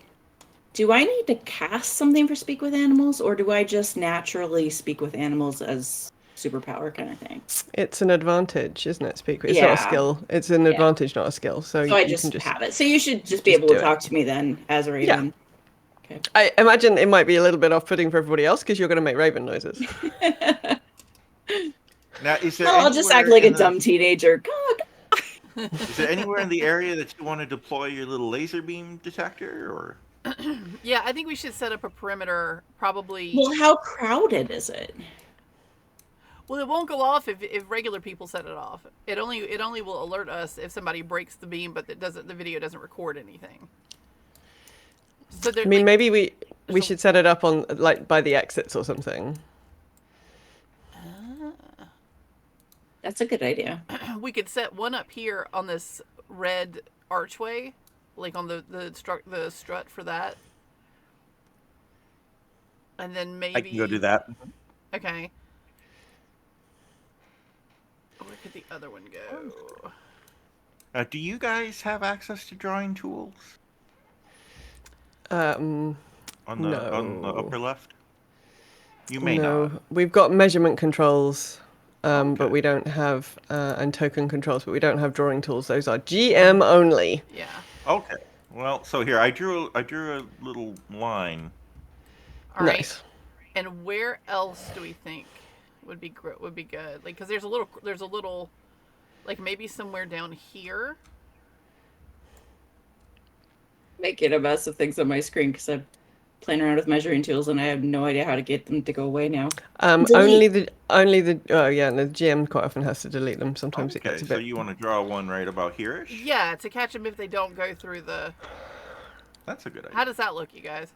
do I need to cast something for speak with animals, or do I just naturally speak with animals as superpower kind of thing? it's an advantage, isn't it? It's not a skill. It's an advantage, not a skill. So I you just can just have it. So you should just be able to do it. talk to me then as a raven. Okay. I imagine it might be a little bit off-putting for everybody else because you're going to make raven noises. Now, is there I'll just anywhere act like a in the- dumb teenager. God. Is there anywhere in the area that you want to deploy your little laser beam detector, or? Yeah, I think we should set up a perimeter, probably. Well, how crowded is it? Well, it won't go off if regular people set it off. It only will alert us if somebody breaks the beam, but the video doesn't record anything. So I mean, maybe we should set it up on like by the exits or something. That's a good idea. We could set one up here on this red archway, like on the strut for that, and then maybe I can go do that. Okay. Where could the other one go? Do you guys have access to drawing tools? No. On the upper left? You may No, not. we've got measurement controls, Okay. but we don't have and token controls, but we don't have drawing tools. Those are GM only. Yeah. Okay. Well, so here I drew a little line. All right. Nice. And where else do we think would be good? Like, because there's a little, like maybe somewhere down here. Making a mess of things on my screen because I'm playing around with measuring tools and I have no idea how to get them to go away now. Only the oh yeah, the GM quite often has to delete them. Sometimes it Okay, gets a bit. so you want to draw one right about here-ish? Yeah, to catch them if they don't go through the. That's a good idea. How does that look, you guys?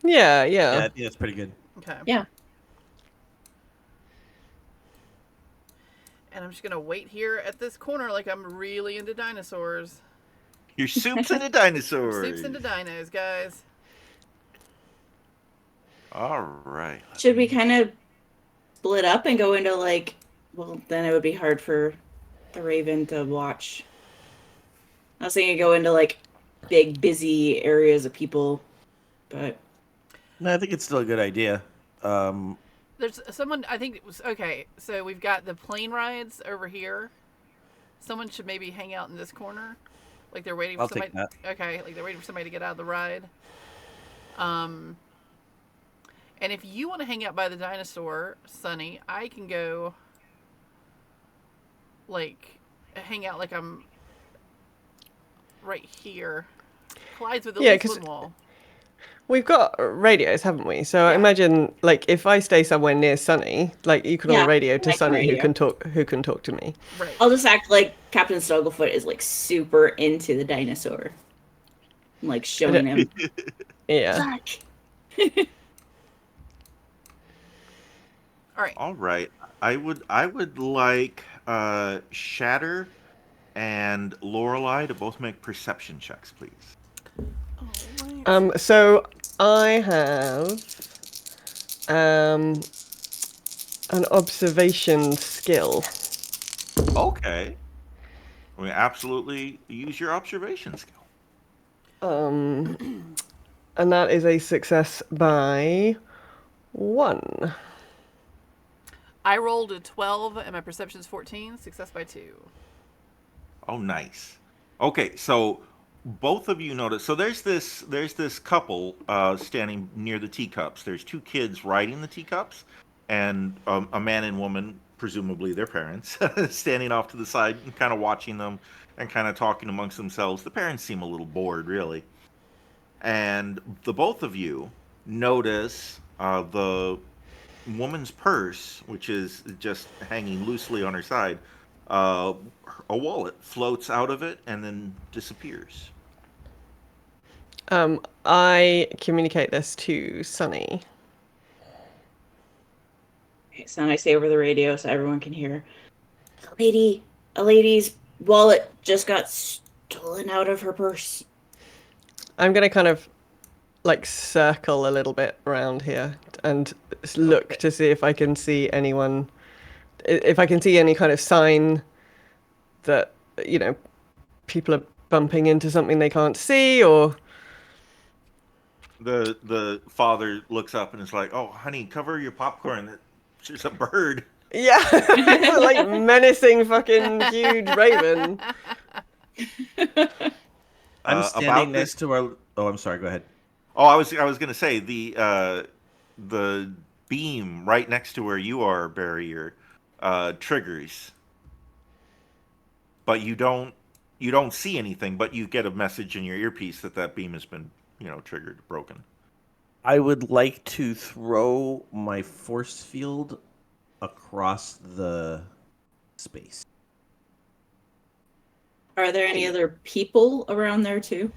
Yeah. Yeah, I think that's pretty good. Okay. Yeah. And I'm just gonna wait here at this corner like I'm really into dinosaurs. Your soup's into dinosaurs. Soups into dinos, guys. All right. Should we kind of split up and go into like, well, then it would be hard for the Raven to watch. I was thinking go into like big, busy areas of people, but No, I think it's still a good idea. There's someone, I think it was, okay, so we've got the plane rides over here. Someone should maybe hang out in this corner. Like they're waiting for I'll somebody. take that. Okay, like they're waiting for somebody to get out of the ride. And if you want to hang out by the dinosaur, Sunny, I can go, like, hang out like I'm right here. Collides with the Lisbon wall. We've got radios, haven't we? So I imagine, like, if I stay somewhere near Sunny, like, you can all radio to Sunny, who can talk to me. Right. I'll just act like Captain Snugglefoot is like super into the dinosaur. I'm, like showing him. Yeah. All right. All right. I would like Shatter and Lorelei to both make perception checks, please. So I have an observation skill. Okay. We absolutely use your observation skill. And that is a success by 1. I rolled a 12 and my perception's 14. Success by 2. Oh, nice. Okay, so both of you notice. So there's this couple standing near the teacups. There's 2 kids riding the teacups, and a man and woman, presumably their parents, standing off to the side and kind of watching them and kind of talking amongst themselves. The parents seem a little bored, really. And the both of you notice the woman's purse, which is just hanging loosely on her side. A wallet floats out of it and then disappears. I communicate this to Sunny. Okay, so I say over the radio so everyone can hear. A lady's wallet just got stolen out of her purse. I'm gonna kind of like circle a little bit around here and look to see if I can see anyone, if I can see any kind of sign that, you know, people are bumping into something they can't see, or The father looks up and is like, "Oh, honey, cover your popcorn. There's a bird." yeah, like menacing fucking huge raven. I'm standing next to our. Oh, I'm sorry. Go ahead. Oh, I was gonna say the beam right next to where you are, barrier, triggers, but you don't you don't see anything, but you get a message in your earpiece that beam has been, triggered, broken. I would like to throw my force field across the space. Are there any other people around there too?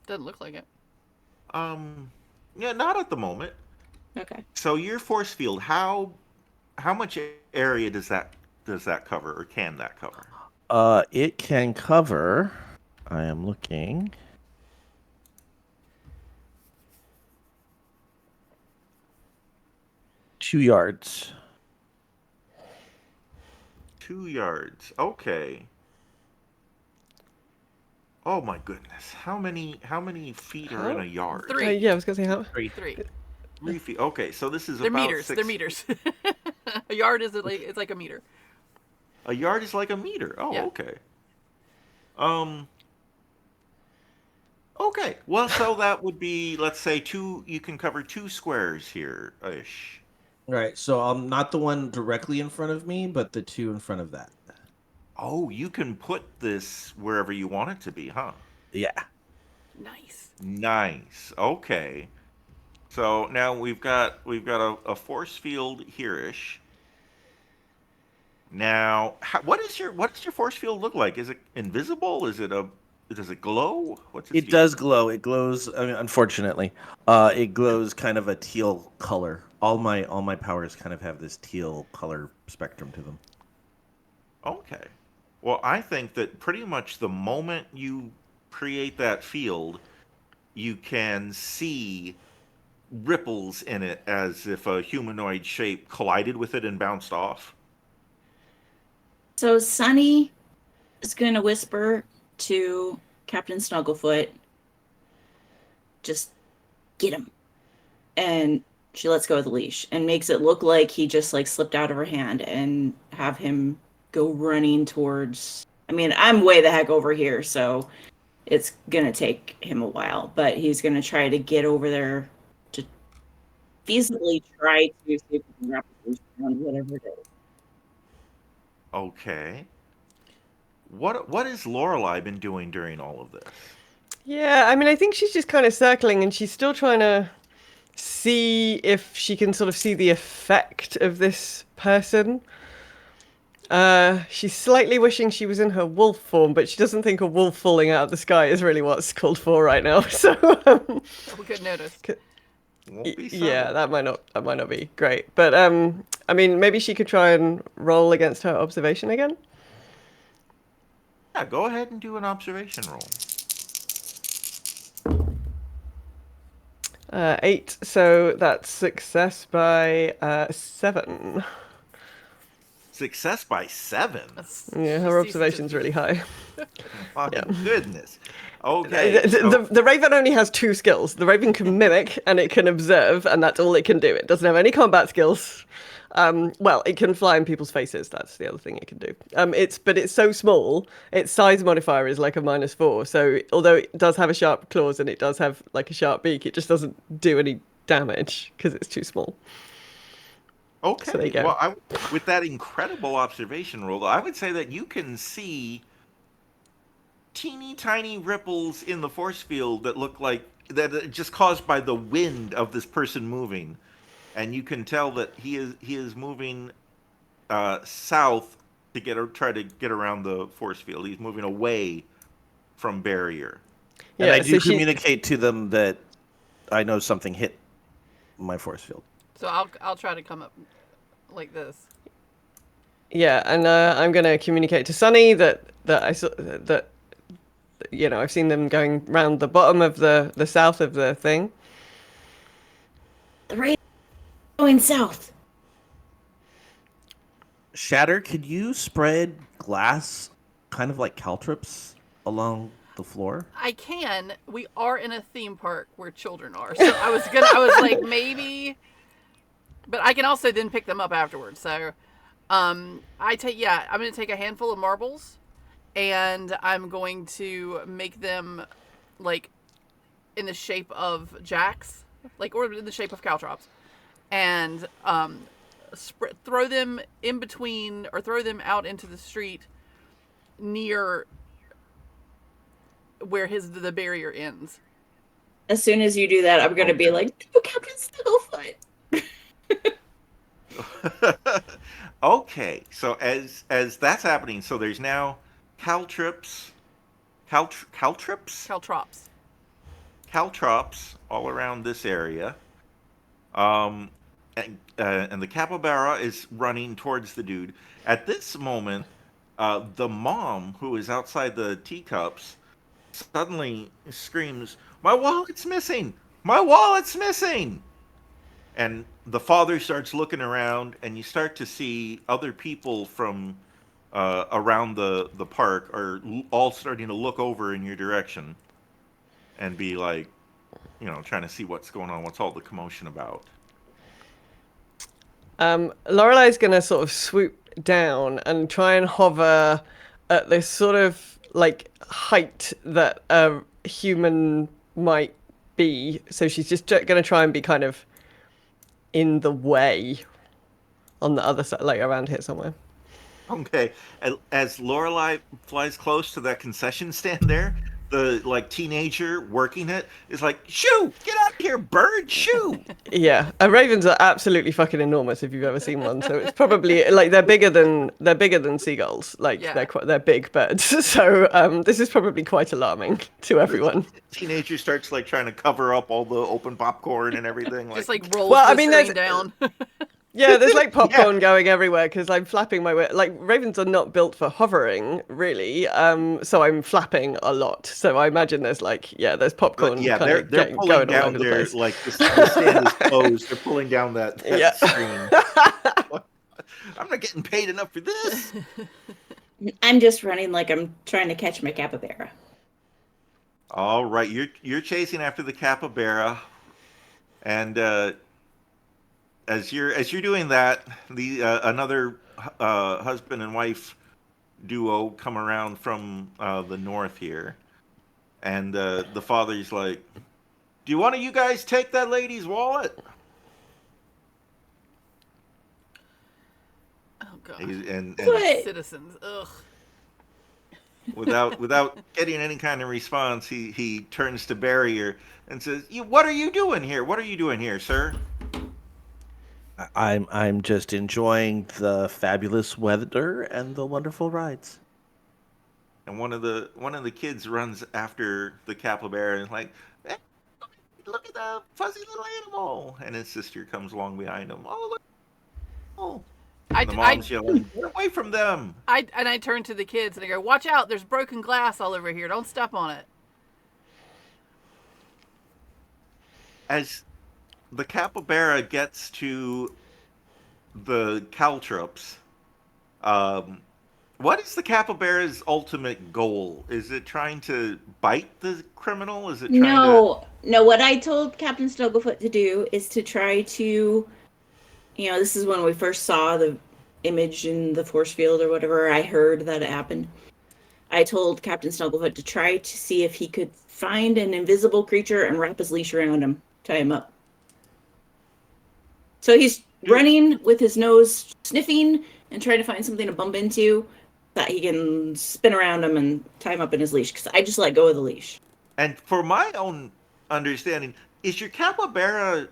Doesn't look like it. Yeah, not at the moment. Okay. So your force field, how much area does that cover, or can that cover? It can cover. I am looking. Two yards. 2 yards. Okay. Oh my goodness. How many feet are in a yard? 3. Yeah, I was gonna say how. 3. 3 feet. Okay, so this is They're about meters. 6. They're meters. A yard is it's like a meter. A yard is like a meter. Oh, Yeah. okay. Okay. Well, so that would be, let's say, 2. You can cover 2 squares here, ish. Right. So I'm not the one directly in front of me, but the 2 in front of that. Oh, you can put this wherever you want it to be, huh? Yeah. Nice. Nice. Okay. So now we've got a force field here-ish. Now, what does your force field look like? Is it invisible? Does it glow? It does glow. It glows. I mean, unfortunately, it glows kind of a teal color. All my powers kind of have this teal color spectrum to them. Okay. Well, I think that pretty much the moment you create that field, you can see ripples in it as if a humanoid shape collided with it and bounced off. So Sunny is going to whisper to Captain Snugglefoot, just get him. And she lets go of the leash and makes it look like he just like slipped out of her hand, and have him go running towards... I mean, I'm way the heck over here, so it's going to take him a while, but he's going to try to get over there to feasibly try to see if he can wrap his leash around whatever it is. Okay. What has Lorelei been doing during all of this? Yeah, I mean, I think she's just kind of circling, and she's still trying to see if she can sort of see the effect of this person. She's slightly wishing she was in her wolf form, but she doesn't think a wolf falling out of the sky is really what's called for right now. So, We could notice. Won't be yeah, subtle. that might not be great. But I mean, maybe she could try and roll against her observation again. Yeah, go ahead and do an observation roll. 8, so that's success by 7. Success by 7. Yeah, her observation's really high. My Yeah. goodness. Okay. The Raven only has 2 skills. The Raven can mimic and it can observe, and that's all it can do. It doesn't have any combat skills. Well, it can fly in people's faces. That's the other thing it can do. But it's so small. Its size modifier is like a -4. So although it does have a sharp claws and it does have like a sharp beak, it just doesn't do any damage because it's too small. Okay. So there you go. Well, with that incredible observation roll, I would say that you can see teeny tiny ripples in the force field that look like that are just caused by the wind of this person moving, and you can tell that he is moving south to try to get around the force field. He's moving away from barrier. And Yeah, I do so communicate to them that I know something hit my force field. So I'll try to come up like this. Yeah, and I'm going to communicate to Sunny that I saw that I've seen them going round the bottom of the south of the thing. The rain going south. Shatter, could you spread glass kind of like caltrops along the floor? I can. We are in a theme park where children are, so I was like maybe, but I can also then pick them up afterwards. So, I'm gonna take a handful of marbles, and I'm going to make them like in the shape of jacks, or in the shape of caltrops, and throw them in between, or throw them out into the street near where the barrier ends. As soon as you do that, I'm gonna be like, "Oh, Captain Snugglefoot." Okay, so as that's happening, so there's now caltrops Caltrops. caltrops all around this area. And the capybara is running towards the dude. At this moment, the mom, who is outside the teacups, suddenly screams, "My wallet's missing! My wallet's missing!" And the father starts looking around, and you start to see other people from around the park are all starting to look over in your direction and be like, trying to see what's going on, what's all the commotion about. Lorelei's gonna sort of swoop down and try and hover at this sort of like height that a human might be. So she's just gonna try and be kind of in the way on the other side, like around here somewhere. Okay, as Lorelei flies close to that concession stand there, the teenager working it is like, "Shoo! Get out of here, bird! Shoo!" Yeah, ravens are absolutely fucking enormous if you've ever seen one. So it's probably like they're bigger than seagulls. Like they're big birds. So this is probably quite alarming to everyone. The teenager starts trying to cover up all the open popcorn and everything. Just rolls the screen down. Yeah, there's popcorn going everywhere because I'm flapping my way. Ravens are not built for hovering, really. So I'm flapping a lot. So I imagine there's there's popcorn. But yeah, they're pulling down their the stand is closed. They're pulling down that screen. I'm not getting paid enough for this. I'm just running like I'm trying to catch my capybara. All right, you're chasing after the capybara, and as you're doing that, the another husband and wife duo come around from the north here, and the father's like, "Do you want you guys take that lady's wallet?" Oh god! And citizens, ugh. Without getting any kind of response, he turns to Barrier and says, "What are you doing here? What are you doing here, sir?" I'm just enjoying the fabulous weather and the wonderful rides. And one of the kids runs after the capybara and is like, "Hey, look at the fuzzy little animal!" And his sister comes along behind him. "Oh, look!" Oh. And the mom's yelling, "Get away from them!" I turn to the kids and I go, "Watch out! There's broken glass all over here. Don't step on it." As the capybara gets to the caltrops, what is the capybara's ultimate goal? Is it trying to bite the criminal? Is it trying No. What I told Captain Snugglefoot to do is to try to, this is when we first saw the image in the force field or whatever. I heard that it happened. I told Captain Snugglefoot to try to see if he could find an invisible creature and wrap his leash around him, tie him up. So he's running with his nose sniffing and trying to find something to bump into that he can spin around him and tie him up in his leash, because I just let go of the leash. And for my own understanding, is your capybara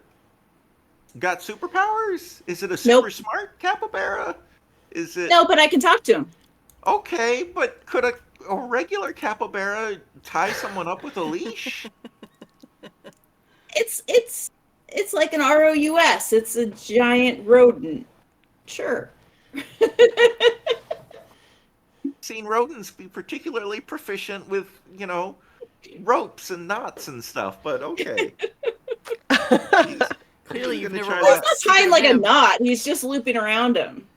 got superpowers? Is it a super smart capybara? Is it? No, but I can talk to him. Okay, but could a regular capybara tie someone up with a leash? It's like an ROUS. It's a giant rodent. Sure. Seen rodents be particularly proficient with, ropes and knots and stuff, but okay. Clearly you've never He's not tying like a knot. He's just looping around him.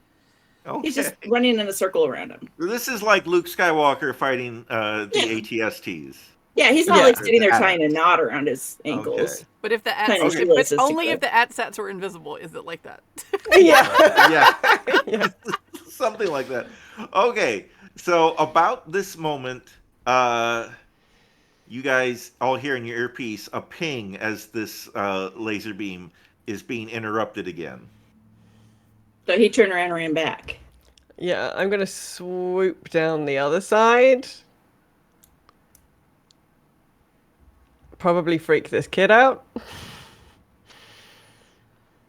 Okay. He's just running in a circle around him. This is like Luke Skywalker fighting the ATSTs. Yeah, he's not sitting there tying a knot around his ankles. Okay. But if the but only if the ATSATs were invisible, is it like that? Yeah. Something like that. Okay, so about this moment, you guys all hear in your earpiece a ping as this laser beam is being interrupted again. So he turned around and ran back. Yeah, I'm going to swoop down the other side. probably freak this kid out.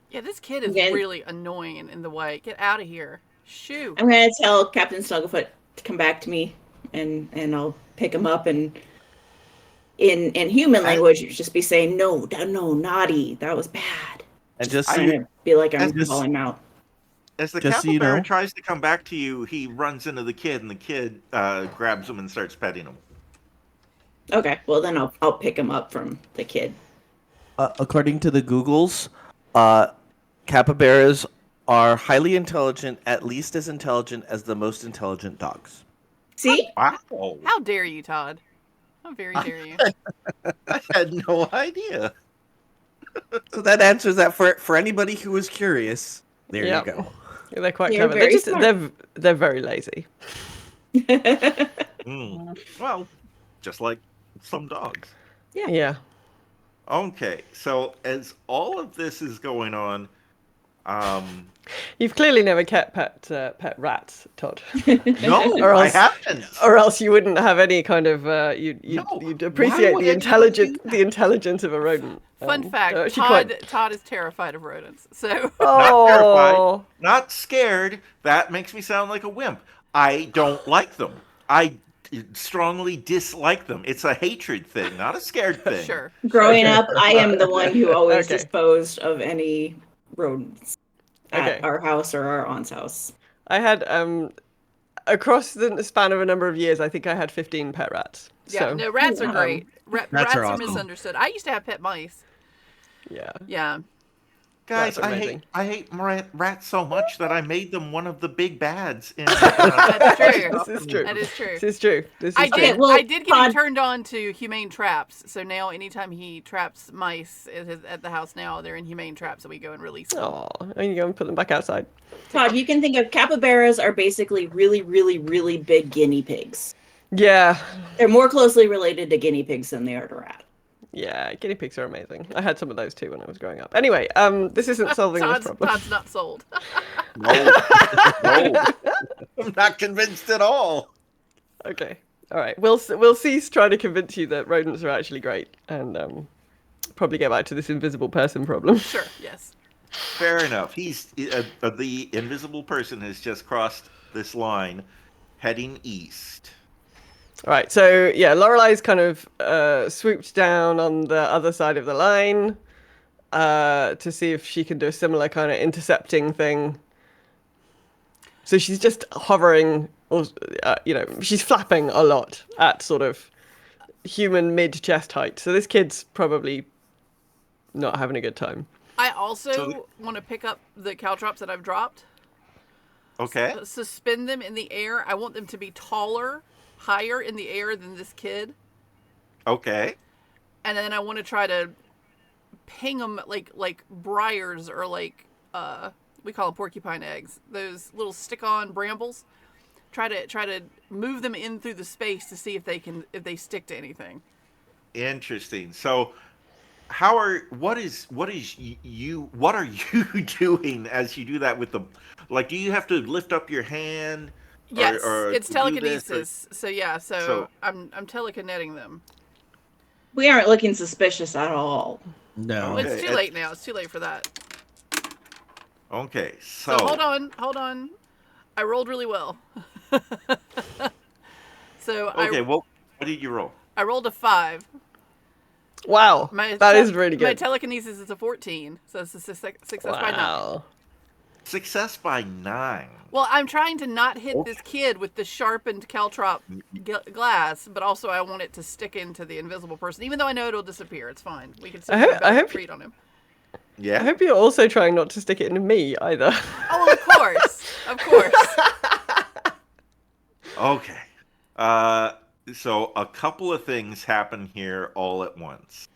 Yeah, this kid is Again. really annoying in the way. Get out of here. Shoo. I'm gonna tell Captain Snugglefoot to come back to me, and I'll pick him up, and in human language, you just be saying, no, naughty, that was bad. And just I'm gonna be like, I'm just- calling him out. As the Just so you capybara know. tries to come back to you, he runs into the kid, and the kid grabs him and starts petting him. Okay, well then I'll pick him up from the kid. According to the Googles, capybaras are highly intelligent, at least as intelligent as the most intelligent dogs. See? Wow. How dare you, Todd? How very dare you? I had no idea. So that answers that for anybody who was curious. There Yep. you go. Yeah, they're quite They're clever. very smart. They're very lazy. Well, just like some dogs. Yeah. Okay, so as all of this is going on, You've clearly never kept pet rats, Todd. no, Or I else- haven't. Or else you wouldn't have any kind of you'd No, you'd why appreciate would the anyone do that? intelligence of a rodent. Fun fact: they're actually Todd quite- Todd is terrified of rodents. So Oh, terrified. Not scared. That makes me sound like a wimp. I don't like them. I strongly dislike them. It's a hatred thing, not a scared thing. sure. Growing up, I am the one who always Okay. disposed of any rodents at Okay. our house or our aunt's house. I had across the span of a number of years, I think I had 15 pet rats. Yeah, So no, rats are Wow. great. Rats Rats are are awesome. misunderstood. I used to have pet mice. yeah. Yeah. Guys, Rats are amazing. I hate rats so much that I made them one of the big bads in That's true. This is true. That is true. This is true. This is I true. did. Okay, well, I did get him Todd- turned on to humane traps. So now, anytime he traps mice at the house, now they're in humane traps, and we go and release them. Oh, and you go and put them back outside. Todd, you can think of capybaras are basically really, really, really big guinea pigs. Yeah. They're more closely related to guinea pigs than they are to rats. Yeah, guinea pigs are amazing. I had some of those too when I was growing up. Anyway, this isn't solving this problem. Todd's not sold. No, no, I'm not convinced at all. Okay. All right. We'll cease trying to convince you that rodents are actually great, and probably get back to this invisible person problem. Sure. Yes. Fair enough. He's the invisible person has just crossed this line, heading east. All right. So yeah, Lorelei's kind of swooped down on the other side of the line to see if she can do a similar kind of intercepting thing. So she's just hovering, or she's flapping a lot at sort of human mid-chest height. So this kid's probably not having a good time. I also So want to pick up the caltrops that I've dropped. Okay. Suspend them in the air. I want them to be taller, higher in the air than this kid. Okay. And then I want to try to ping them like briars or like we call them porcupine eggs. Those little stick-on brambles. Try to move them in through the space to see if they stick to anything. Interesting. So, what are you doing as you do that with the, like, do you have to lift up your hand? Yes, or it's do this, telekinesis. So yeah, so I'm telekineting them. We aren't looking suspicious at all. No. Well, Okay, it's too late now. It's too late for that. Okay. So hold on. I rolled really well. So Okay. Well, what did you roll? I rolled a 5. Wow, that is really My good. telekinesis is a 14, so it's a success by 9. Wow. Success by 9. Well, I'm trying to not hit this kid with the sharpened caltrop glass, but also I want it to stick into the invisible person. Even though I know it'll disappear, it's fine. We can still I hope- read on him. Yeah. I hope you're also trying not to stick it into me either. Oh, of course, of course. Okay. So a couple of things happen here all at once.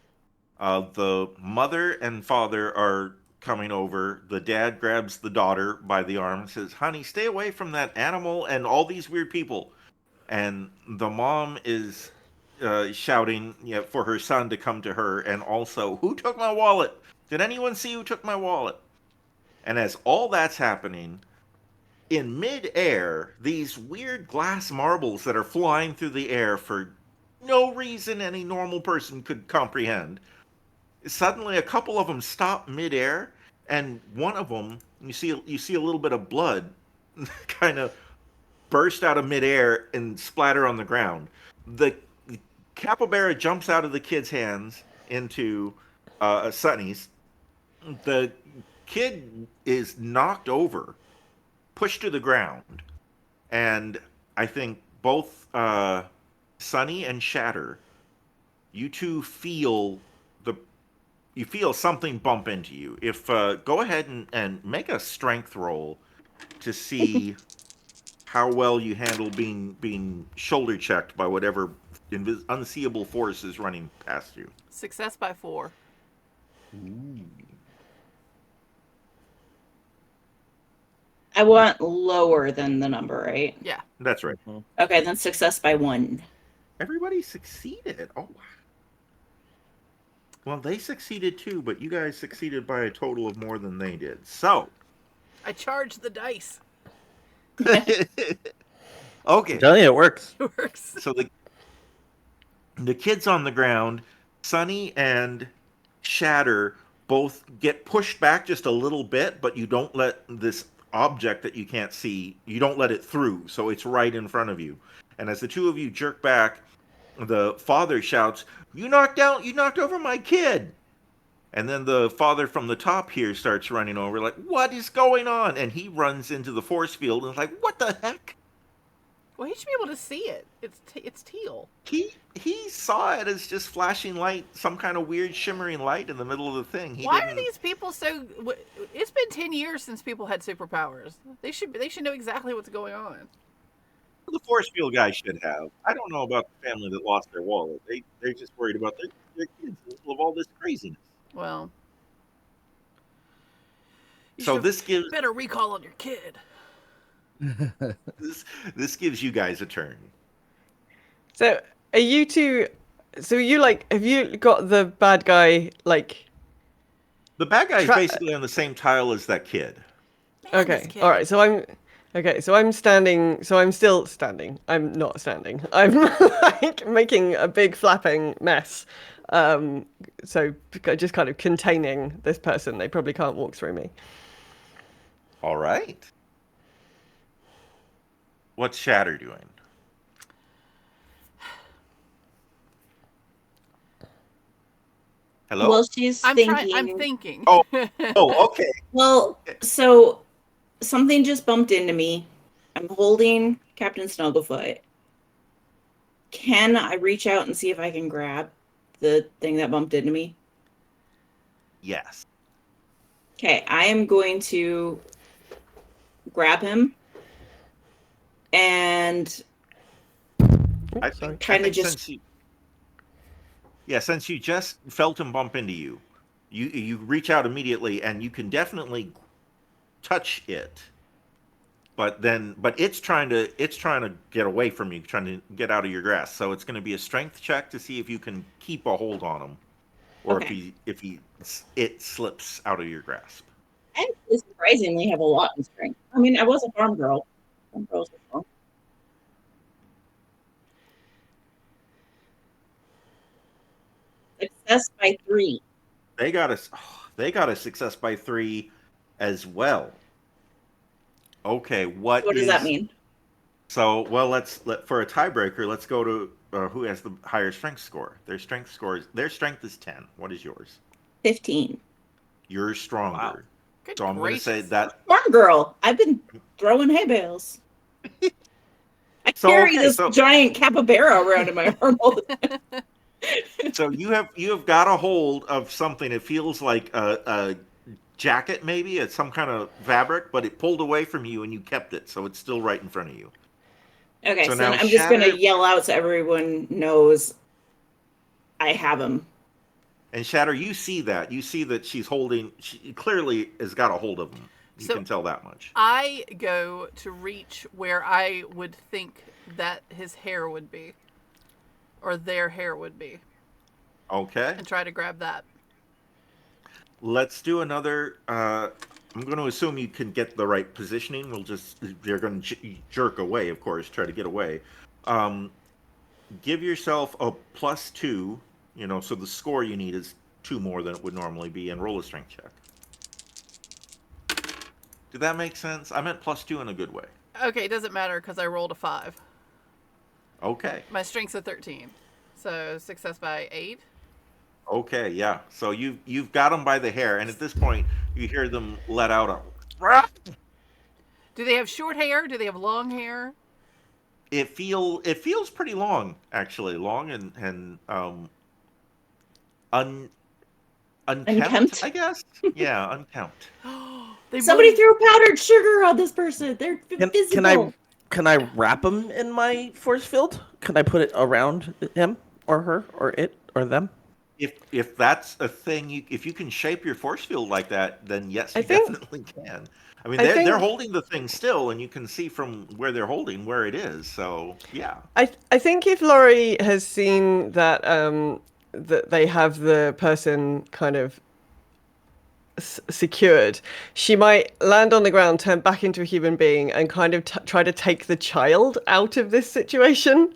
The mother and father are coming over. The dad grabs the daughter by the arm and says, "Honey, stay away from that animal and all these weird people." And the mom is shouting for her son to come to her, and also, "Who took my wallet? Did anyone see who took my wallet?" And as all that's happening, in mid-air, these weird glass marbles that are flying through the air for no reason any normal person could comprehend. Suddenly, a couple of them stop midair, and one of them, you see a little bit of blood, kind of burst out of midair and splatter on the ground. The capybara jumps out of the kid's hands into Sunny's. The kid is knocked over, pushed to the ground, and I think both Sunny and Shatter, you two feel something bump into you. If go ahead and make a strength roll to see how well you handle being shoulder checked by whatever unseeable force is running past you. Success by 4. Ooh. I want lower than the number, right? Yeah. That's right. Okay, then success by 1. Everybody succeeded. Oh, wow. Well, they succeeded too, but you guys succeeded by a total of more than they did. So, I charged the dice. okay. I'm telling you, it works. It works. So the kids on the ground, Sunny and Shatter both get pushed back just a little bit, but you don't let this object that you can't see, you don't let it through, so it's right in front of you. And as the two of you jerk back, the father shouts, you knocked over my kid. And then the father from the top here starts running over like, what is going on? And he runs into the force field and is like, what the heck? Well, he should be able to see it. It's teal. He saw it as just flashing light, some kind of weird shimmering light in the middle of the thing. Why are these people so? It's been 10 years since people had superpowers. They should know exactly what's going on. The force field guy should have. I don't know about the family that lost their wallet. They're just worried about their kids in the middle of all this craziness. Well, so this gives better recall on your kid. this gives you guys a turn. So are you two? So you have you got the bad guy like? The bad guy is basically on the same tile as that kid. Man, okay, all right. So I'm standing. So I'm still standing. I'm not standing. I'm like making a big flapping mess. So just kind of containing this person. They probably can't walk through me. All right. What's Shatter doing? Hello? Well, she's thinking. I'm thinking. Oh, okay. Well, so something just bumped into me. I'm holding Captain Snugglefoot. Can I reach out and see if I can grab the thing that bumped into me? Yes. Okay, I am going to grab him and I think since you just felt him bump into you, you reach out immediately and you can definitely touch it. But it's trying to get away from you, trying to get out of your grasp. So it's going to be a strength check to see if you can keep a hold on him, or okay. if it slips out of your grasp. I actually surprisingly have a lot in strength. I mean, I was a farm girl. Farm girls are fun. Success by 3. They got a success by 3 as well. Okay, what does that mean? So, well, for a tiebreaker, let's go to who has the higher strength score. Their strength is 10. What is yours? 15. You're stronger. Wow. Good so I'm going to say that farm girl. I've been throwing hay bales. I carry this giant capybara around in my arm all the time. So you have got a hold of something. It feels like a jacket, maybe it's some kind of fabric, but it pulled away from you and you kept it, so it's still right in front of you. Okay, so now I'm just gonna yell out so everyone knows I have him. And Shatter, you see that she's holding. She clearly has got a hold of him. You can tell that much. I go to reach where I would think that his hair would be, or their hair would be. Okay. And try to grab that. Let's do another. I'm going to assume you can get the right positioning. They're going to jerk away, of course, try to get away. give yourself a +2. So the score you need is 2 more than it would normally be, and roll a strength check. Did that make sense? I meant +2 in a good way. Okay, it doesn't matter because I rolled a 5. Okay. My strength's a 13, so success by 8. Okay, yeah. So you've got them by the hair, and at this point, you hear them let out a. Do they have short hair? Do they have long hair? It feels pretty long, actually, long and unkempt, Unkempt? I guess. Yeah, unkempt. Somebody threw powdered sugar on this person. They're invisible. Can I wrap him in my force field? Can I put it around him or her or it or them? If that's a thing, if you can shape your force field like that, then yes, you think- definitely can. I mean, I think- they're holding the thing still, and you can see from where they're holding where it is. So yeah. I think if Laurie has seen that that they have the person kind of secured, she might land on the ground, turn back into a human being, and kind of try to take the child out of this situation,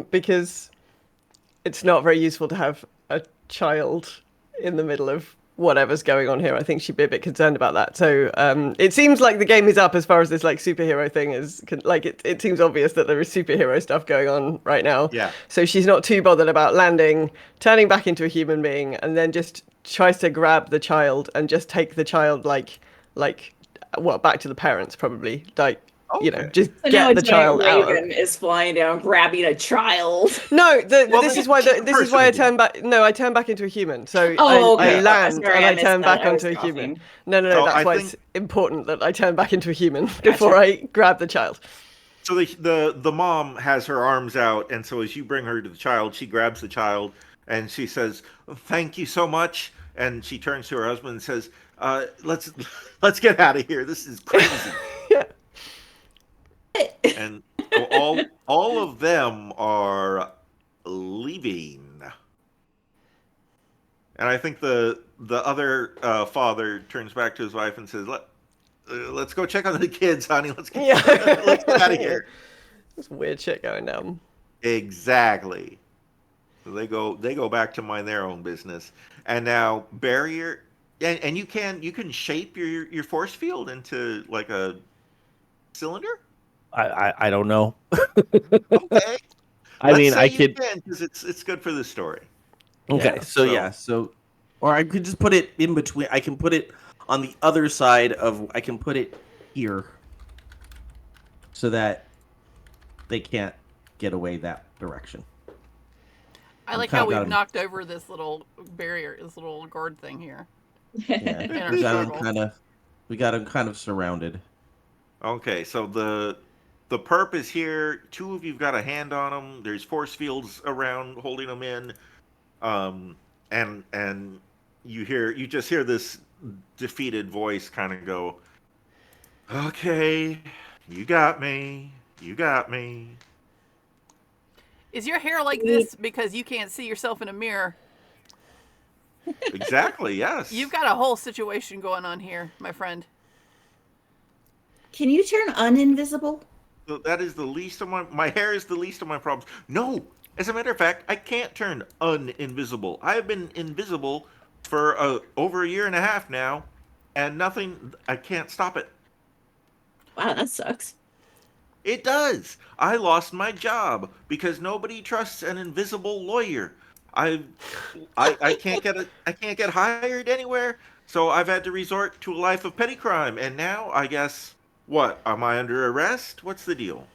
because it's not very useful to have a child in the middle of whatever's going on here. I think she'd be a bit concerned about that. So it seems like the game is up as far as this like superhero thing is. Like it seems obvious that there is superhero stuff going on right now. Yeah. So she's not too bothered about landing, turning back into a human being, and then just tries to grab the child and just take the child back to the parents probably. Okay. Just So now get the a child giant out. raven is flying down, grabbing a child. No, Well, this then is why keep the this is why I person turn back. No, I turn back into a human. So Oh, I okay. land Sorry, and I I missed turn that. back I was onto a human. coughing. No, So that's I why think- it's important that I turn back into a human before I grab the child. So the mom has her arms out, and so as you bring her to the child, she grabs the child and she says, "Thank you so much." And she turns to her husband and says, "Let's get out of here. This is crazy." Yeah. And so all of them are leaving. And I think the other father turns back to his wife and says, "Let's go check on the kids, honey. Let's get out of here." There's weird shit going down. Exactly. So they go back to mind their own business. And now barrier, and you can shape your force field into like a cylinder. I don't know. Okay. I mean, I you could. can because it's good for the story. Okay, Yeah, so or I could just put it in between. I can put it on the other side of. I can put it here, so that they can't get away that direction. I like kinda how got we've him. knocked over this little barrier, this little guard thing here. Yeah, In our we got him circle. We got him kind of surrounded. Okay, so the perp is here. 2 of you've got a hand on them. There's force fields around holding them in. And you just hear this defeated voice kind of go, "Okay, you got me. You got me." Is your hair like this because you can't see yourself in a mirror? Exactly, yes. You've got a whole situation going on here, my friend. Can you turn uninvisible? So that is the least of my hair is the least of my problems. No, as a matter of fact, I can't turn uninvisible. I have been invisible for over a year and a half now, and nothing. I can't stop it. Wow, that sucks. It does. I lost my job because nobody trusts an invisible lawyer. I can't get hired anywhere, so I've had to resort to a life of petty crime. And now I guess what? Am I under arrest? What's the deal?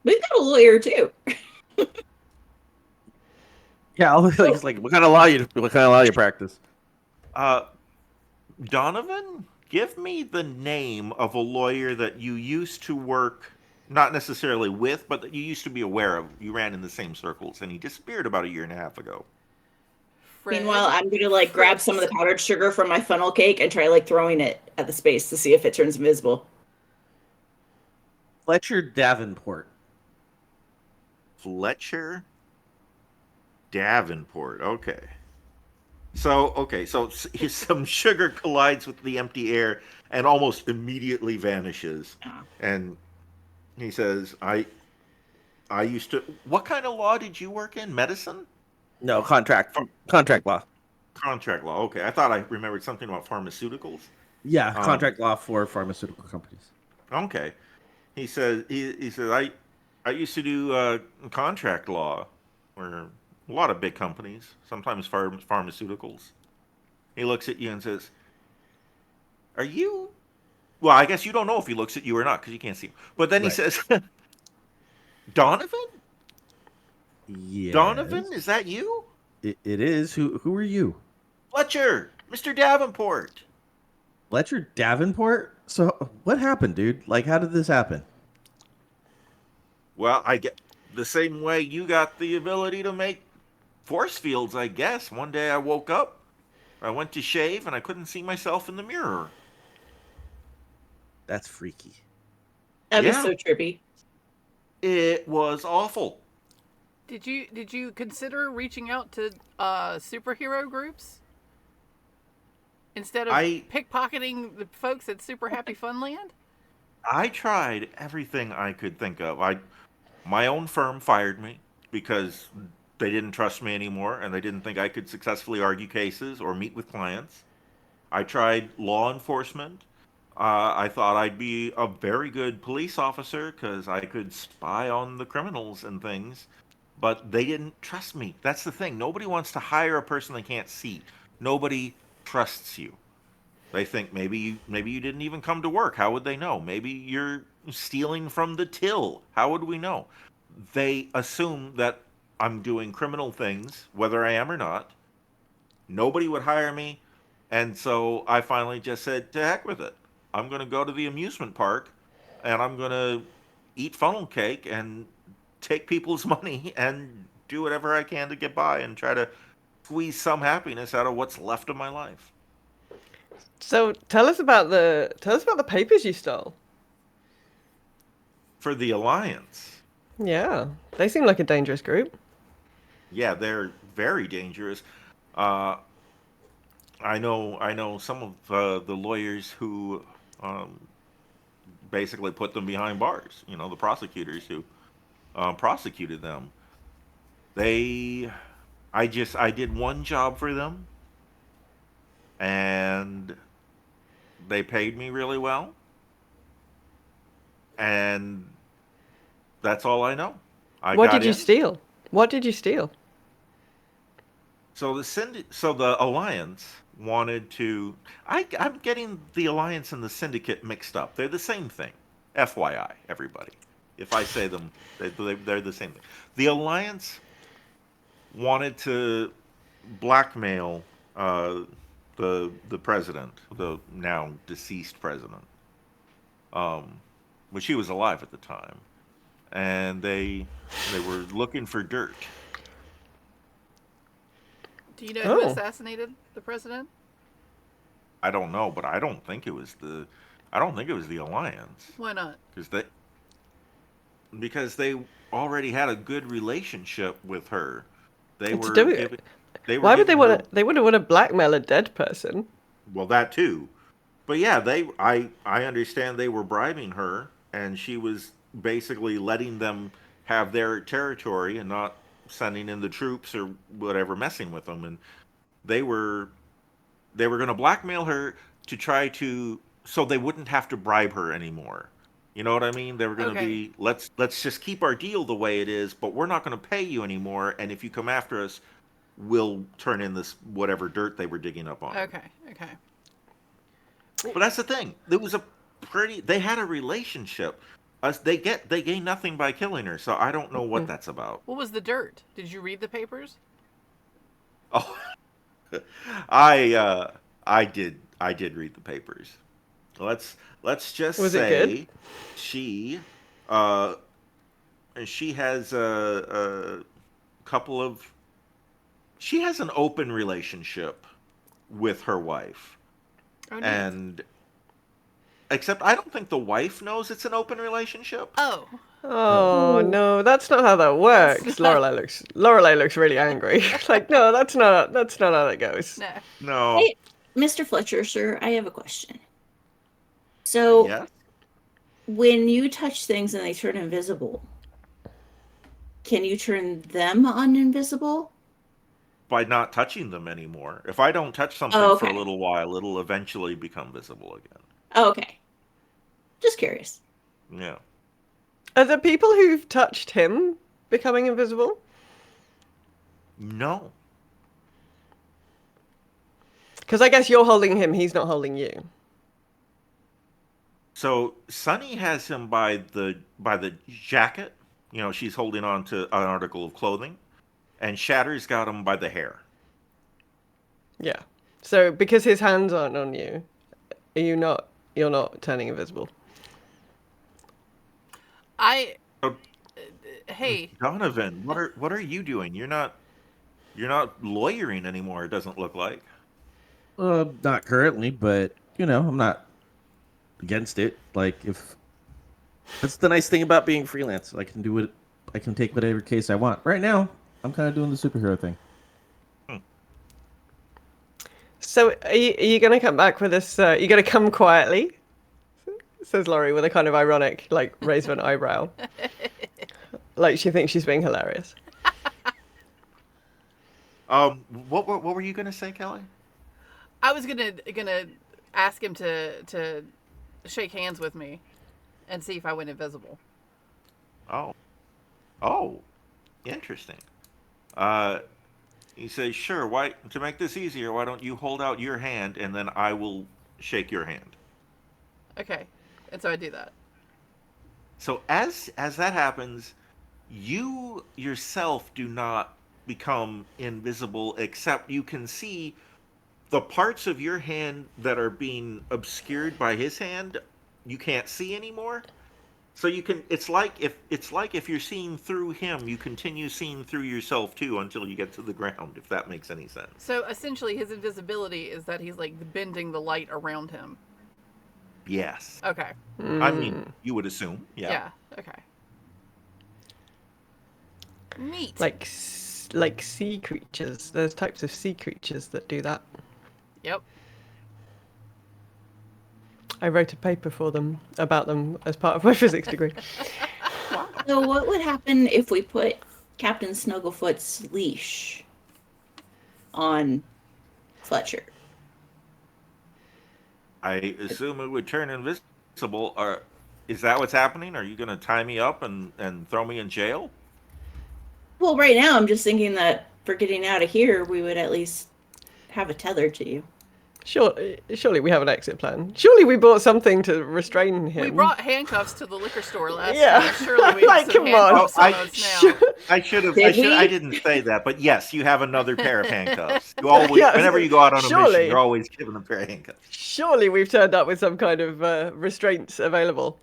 We've got a lawyer too. Yeah, it's like what kind of law you practice? Donovan, give me the name of a lawyer that you used to work, not necessarily with, but that you used to be aware of. You ran in the same circles, and he disappeared about a year and a half ago. Fred. Meanwhile, I'm gonna grab some of the powdered sugar from my funnel cake and try throwing it at the space to see if it turns invisible. Fletcher Davenport. Fletcher Davenport. Okay. So some sugar collides with the empty air and almost immediately vanishes. And he says, I used to. What kind of law did you work in? Medicine? No, contract law. Contract law. Okay, I thought I remembered something about pharmaceuticals. Yeah, Um, contract law for pharmaceutical companies. okay. He says I used to do contract law, where a lot of big companies, sometimes pharmaceuticals. He looks at you and says, "Are you?" Well, I guess you don't know if he looks at you or not because you can't see him. But then he Right. says, "Donovan, Donovan, is Yes. that you? It is. Who are you? Fletcher, Mr. Davenport." Fletcher Davenport? So what happened, dude? Like, how did this happen? Well, I get the same way you got the ability to make force fields, I guess. One day I woke up, I went to shave, and I couldn't see myself in the mirror. That's freaky. That'd be Yeah, so trippy. it was awful. Did you consider reaching out to superhero groups instead of I pickpocketing the folks at Super Happy Funland? I tried everything I could think of. My own firm fired me because they didn't trust me anymore and they didn't think I could successfully argue cases or meet with clients. I tried law enforcement. I thought I'd be a very good police officer because I could spy on the criminals and things, but they didn't trust me. That's the thing. Nobody wants to hire a person they can't see. Nobody trusts you. They think maybe you didn't even come to work. How would they know? Maybe you're stealing from the till. How would we know? They assume that I'm doing criminal things, whether I am or not. Nobody would hire me, and so I finally just said, "To heck with it. I'm going to go to the amusement park, and I'm going to eat funnel cake and take people's money and do whatever I can to get by and try to squeeze some happiness out of what's left of my life." So tell us about the papers you stole. For the Alliance, Yeah, they seem like a dangerous group. yeah, they're very dangerous. Uh, I know some of the lawyers who um, basically put them behind bars. You know, the prosecutors who prosecuted them. They, I did one job for them, and they paid me really well, and that's all I know. I What got did you in. steal? What did you steal? So the Alliance wanted to. I'm getting the Alliance and the Syndicate mixed up. They're the same thing. FYI, everybody. If I say them, they're the same thing. The Alliance wanted to blackmail uh, the president, the now deceased president, um, which he was alive at the time, and they were looking for dirt. Do you know who Oh, assassinated the president? I don't know, but I don't think it was the Alliance Why not? because they already had a good relationship with her. They to were do it. giving they were Why would they giving want her, to? They wouldn't want to blackmail a dead person. well, that too. But yeah, I understand they were bribing her and she was basically letting them have their territory and not sending in the troops or whatever messing with them, and they were they were going to blackmail her to try to so they wouldn't have to bribe her anymore. You know what I mean? They were going to Okay. be let's just keep our deal the way it is, but we're not going to pay you anymore, and if you come after us, we'll turn in this whatever dirt they were digging up on her. Okay. Okay. But that's the thing. It was a pretty. They had a relationship. They gain nothing by killing her. So I don't know what that's about. What was the dirt? Did you read the papers? Oh, I uh, I did read the papers. Let's just Was it good? say she uh she has a couple of she has an open relationship with her wife, Oh, neat. and except I don't think the wife knows it's an open relationship. Oh, Oh Ooh. no, that's not how that works. That's not- Lorelei looks really angry. Like, no, that's not how that goes. no. No. Hey, Mr. Fletcher, sir, I have a question. So, Yes. when you touch things and they turn invisible, can you turn them uninvisible? By not touching them anymore. If I don't touch something Oh, for a okay. little while, it'll eventually become visible again. Oh, okay. Just curious. Yeah. Are the people who've touched him becoming invisible? No. Because I guess you're holding him, he's not holding you. So Sunny has him by the jacket. You know, she's holding on to an article of clothing, and Shatter's got him by the hair. Yeah. So because his hands aren't on you, you're not turning invisible. So, Hey, Donovan, what are you doing? You're not lawyering anymore. It doesn't look like. Not currently, but I'm not against it. Like, if that's the nice thing about being freelance, I can do it. I can take whatever case I want. Right now, I'm kind of doing the superhero thing. So are you going to come back with this? You're going to come quietly? Says Laurie with a kind of ironic, like, raise of an eyebrow. Like she thinks she's being hilarious. What were you gonna say, Kelly? I was gonna ask him to shake hands with me and see if I went invisible. Oh, interesting. He says, sure. Why, to make this easier, why don't you hold out your hand and then I will shake your hand. Okay, and so I do that. So as that happens, you yourself do not become invisible, except you can see the parts of your hand that are being obscured by his hand. You can't see anymore. So you can. It's like if you're seeing through him, you continue seeing through yourself too until you get to the ground. If that makes any sense. So essentially, his invisibility is that he's like bending the light around him. Yes. Okay. I mean, you would assume. Yeah. Yeah. Okay. Neat. Like sea creatures. There's types of sea creatures that do that. Yep. I wrote a paper about them as part of my physics degree. So what would happen if we put Captain Snugglefoot's leash on Fletcher? I assume it would turn invisible. Is that what's happening? Are you going to tie me up and throw me in jail? Well, right now I'm just thinking that for getting out of here, we would at least have a tether to you. Surely we have an exit plan. Surely we bought something to restrain him. We brought handcuffs to the liquor store last Yeah. time. Surely we Like, have some come on. handcuffs on us now. I should have. Did we? I didn't say that, but yes, you have another pair of handcuffs. You always, Yes. whenever you go out on a Surely. mission, you're always given a pair of handcuffs. Surely we've turned up with some kind of restraints available.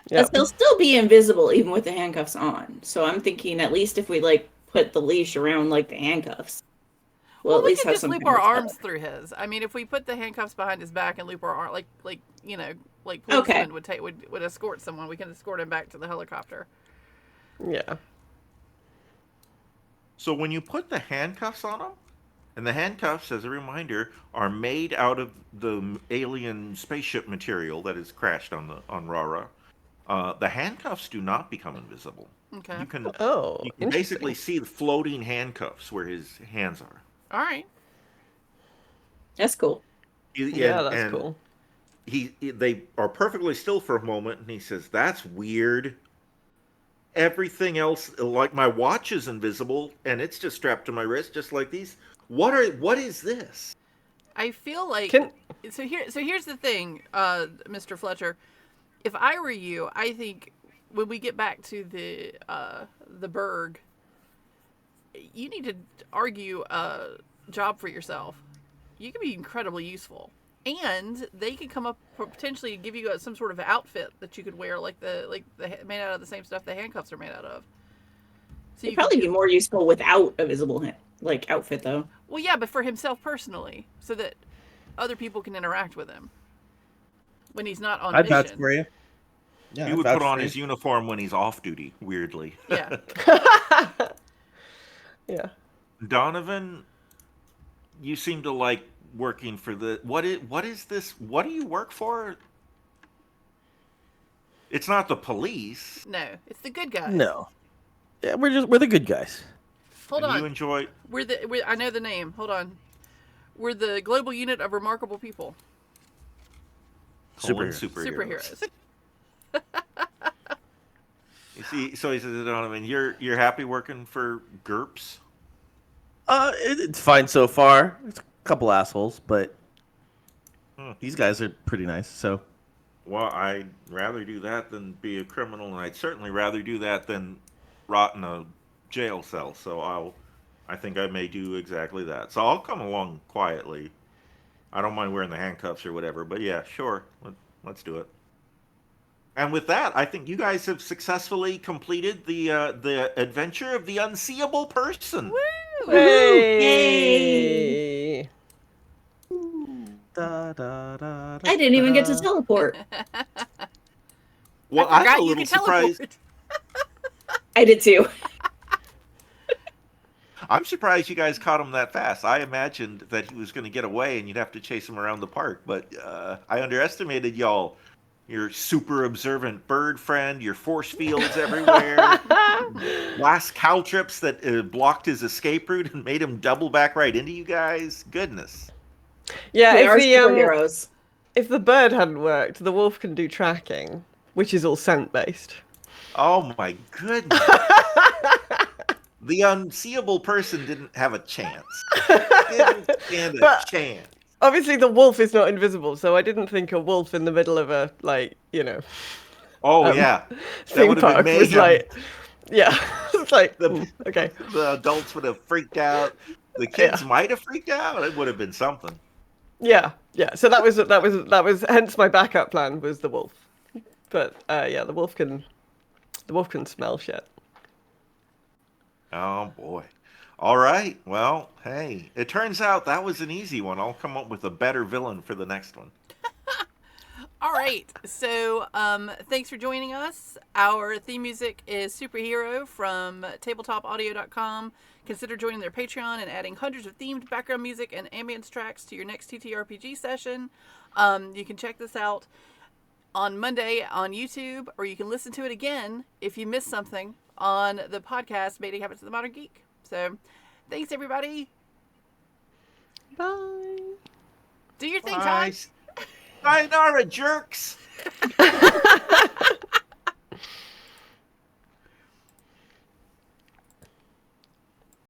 Yeah. But they'll still be invisible even with the handcuffs on. So I'm thinking at least if we put the leash around the handcuffs, we'll at we least can have just some loop kind our of arms tether. through his. I mean, if we put the handcuffs behind his back and loop our arm, like Okay. policemen would escort someone, we can escort him back to the helicopter. Yeah. So when you put the handcuffs on him, and the handcuffs, as a reminder, are made out of the alien spaceship material that has crashed on Rara. The handcuffs do not become invisible. Okay. You can basically see the floating handcuffs where his hands are. All right. That's cool. Yeah, that's cool. They are perfectly still for a moment, and he says, "That's weird. Everything else, like my watch, is invisible, and it's just strapped to my wrist, just like these. What is this?" I feel like so here's the thing, Mr. Fletcher. If I were you, I think when we get back to the Berg, you need to argue a job for yourself. You can be incredibly useful, and they could come up potentially give you some sort of outfit that you could wear, like the made out of the same stuff the handcuffs are made out of. So It'd probably be more useful without a visible outfit, though. Well, yeah, but for himself personally, so that other people can interact with him when he's not on I'd mission. vouch for you. Yeah, He would put on his uniform when he's off duty, weirdly. Yeah. Yeah. Donovan, you seem to like working for what is this? What do you work for? It's not the police. No, it's the good guys. No. Yeah, we're the good guys. Hold And on. you enjoy. I know the name. Hold on. We're the global unit of remarkable people. Superheroes. You see, so he says, Donovan, you're happy working for GURPS? It's fine so far. It's a couple assholes, but these guys are pretty nice. So, Well, I'd rather do that than be a criminal, and I'd certainly rather do that than rot in a jail cell. So I think I may do exactly that. So I'll come along quietly. I don't mind wearing the handcuffs or whatever, but yeah, sure, let's do it. And with that, I think you guys have successfully completed the adventure of the unseeable person. Woo! Hey! da, da, da, I didn't even get to teleport. Well, I I'm forgot a you little could surprised. teleport. I did too. I'm surprised you guys caught him that fast. I imagined that he was going to get away and you'd have to chase him around the park, but I underestimated y'all. Your super observant bird friend, your force fields everywhere, last caltrips that blocked his escape route and made him double back right into you guys. Goodness. Yeah, We are superheroes. if the bird hadn't worked, the wolf can do tracking, which is all scent based. Oh my goodness. The unseeable person didn't have a chance. Didn't stand a chance. Obviously, the wolf is not invisible, so I didn't think a wolf in the middle of a Oh yeah, that theme would have park been was mayhem. like, yeah, it's like okay. The adults would have freaked out. The kids might have freaked out. It would have been something. Yeah. So that was hence my backup plan was the wolf, but yeah, the wolf can smell shit. Oh boy. All right. Well, hey, it turns out that was an easy one. I'll come up with a better villain for the next one. All right. So, thanks for joining us. Our theme music is Superhero from tabletopaudio.com. Consider joining their Patreon and adding hundreds of themed background music and ambience tracks to your next TTRPG session. You can check this out on Monday on YouTube, or you can listen to it again if you missed something on the podcast Mating Habits of the Modern Geek. So, thanks everybody. Bye. Do your thing, Todd. Sayonara, jerks.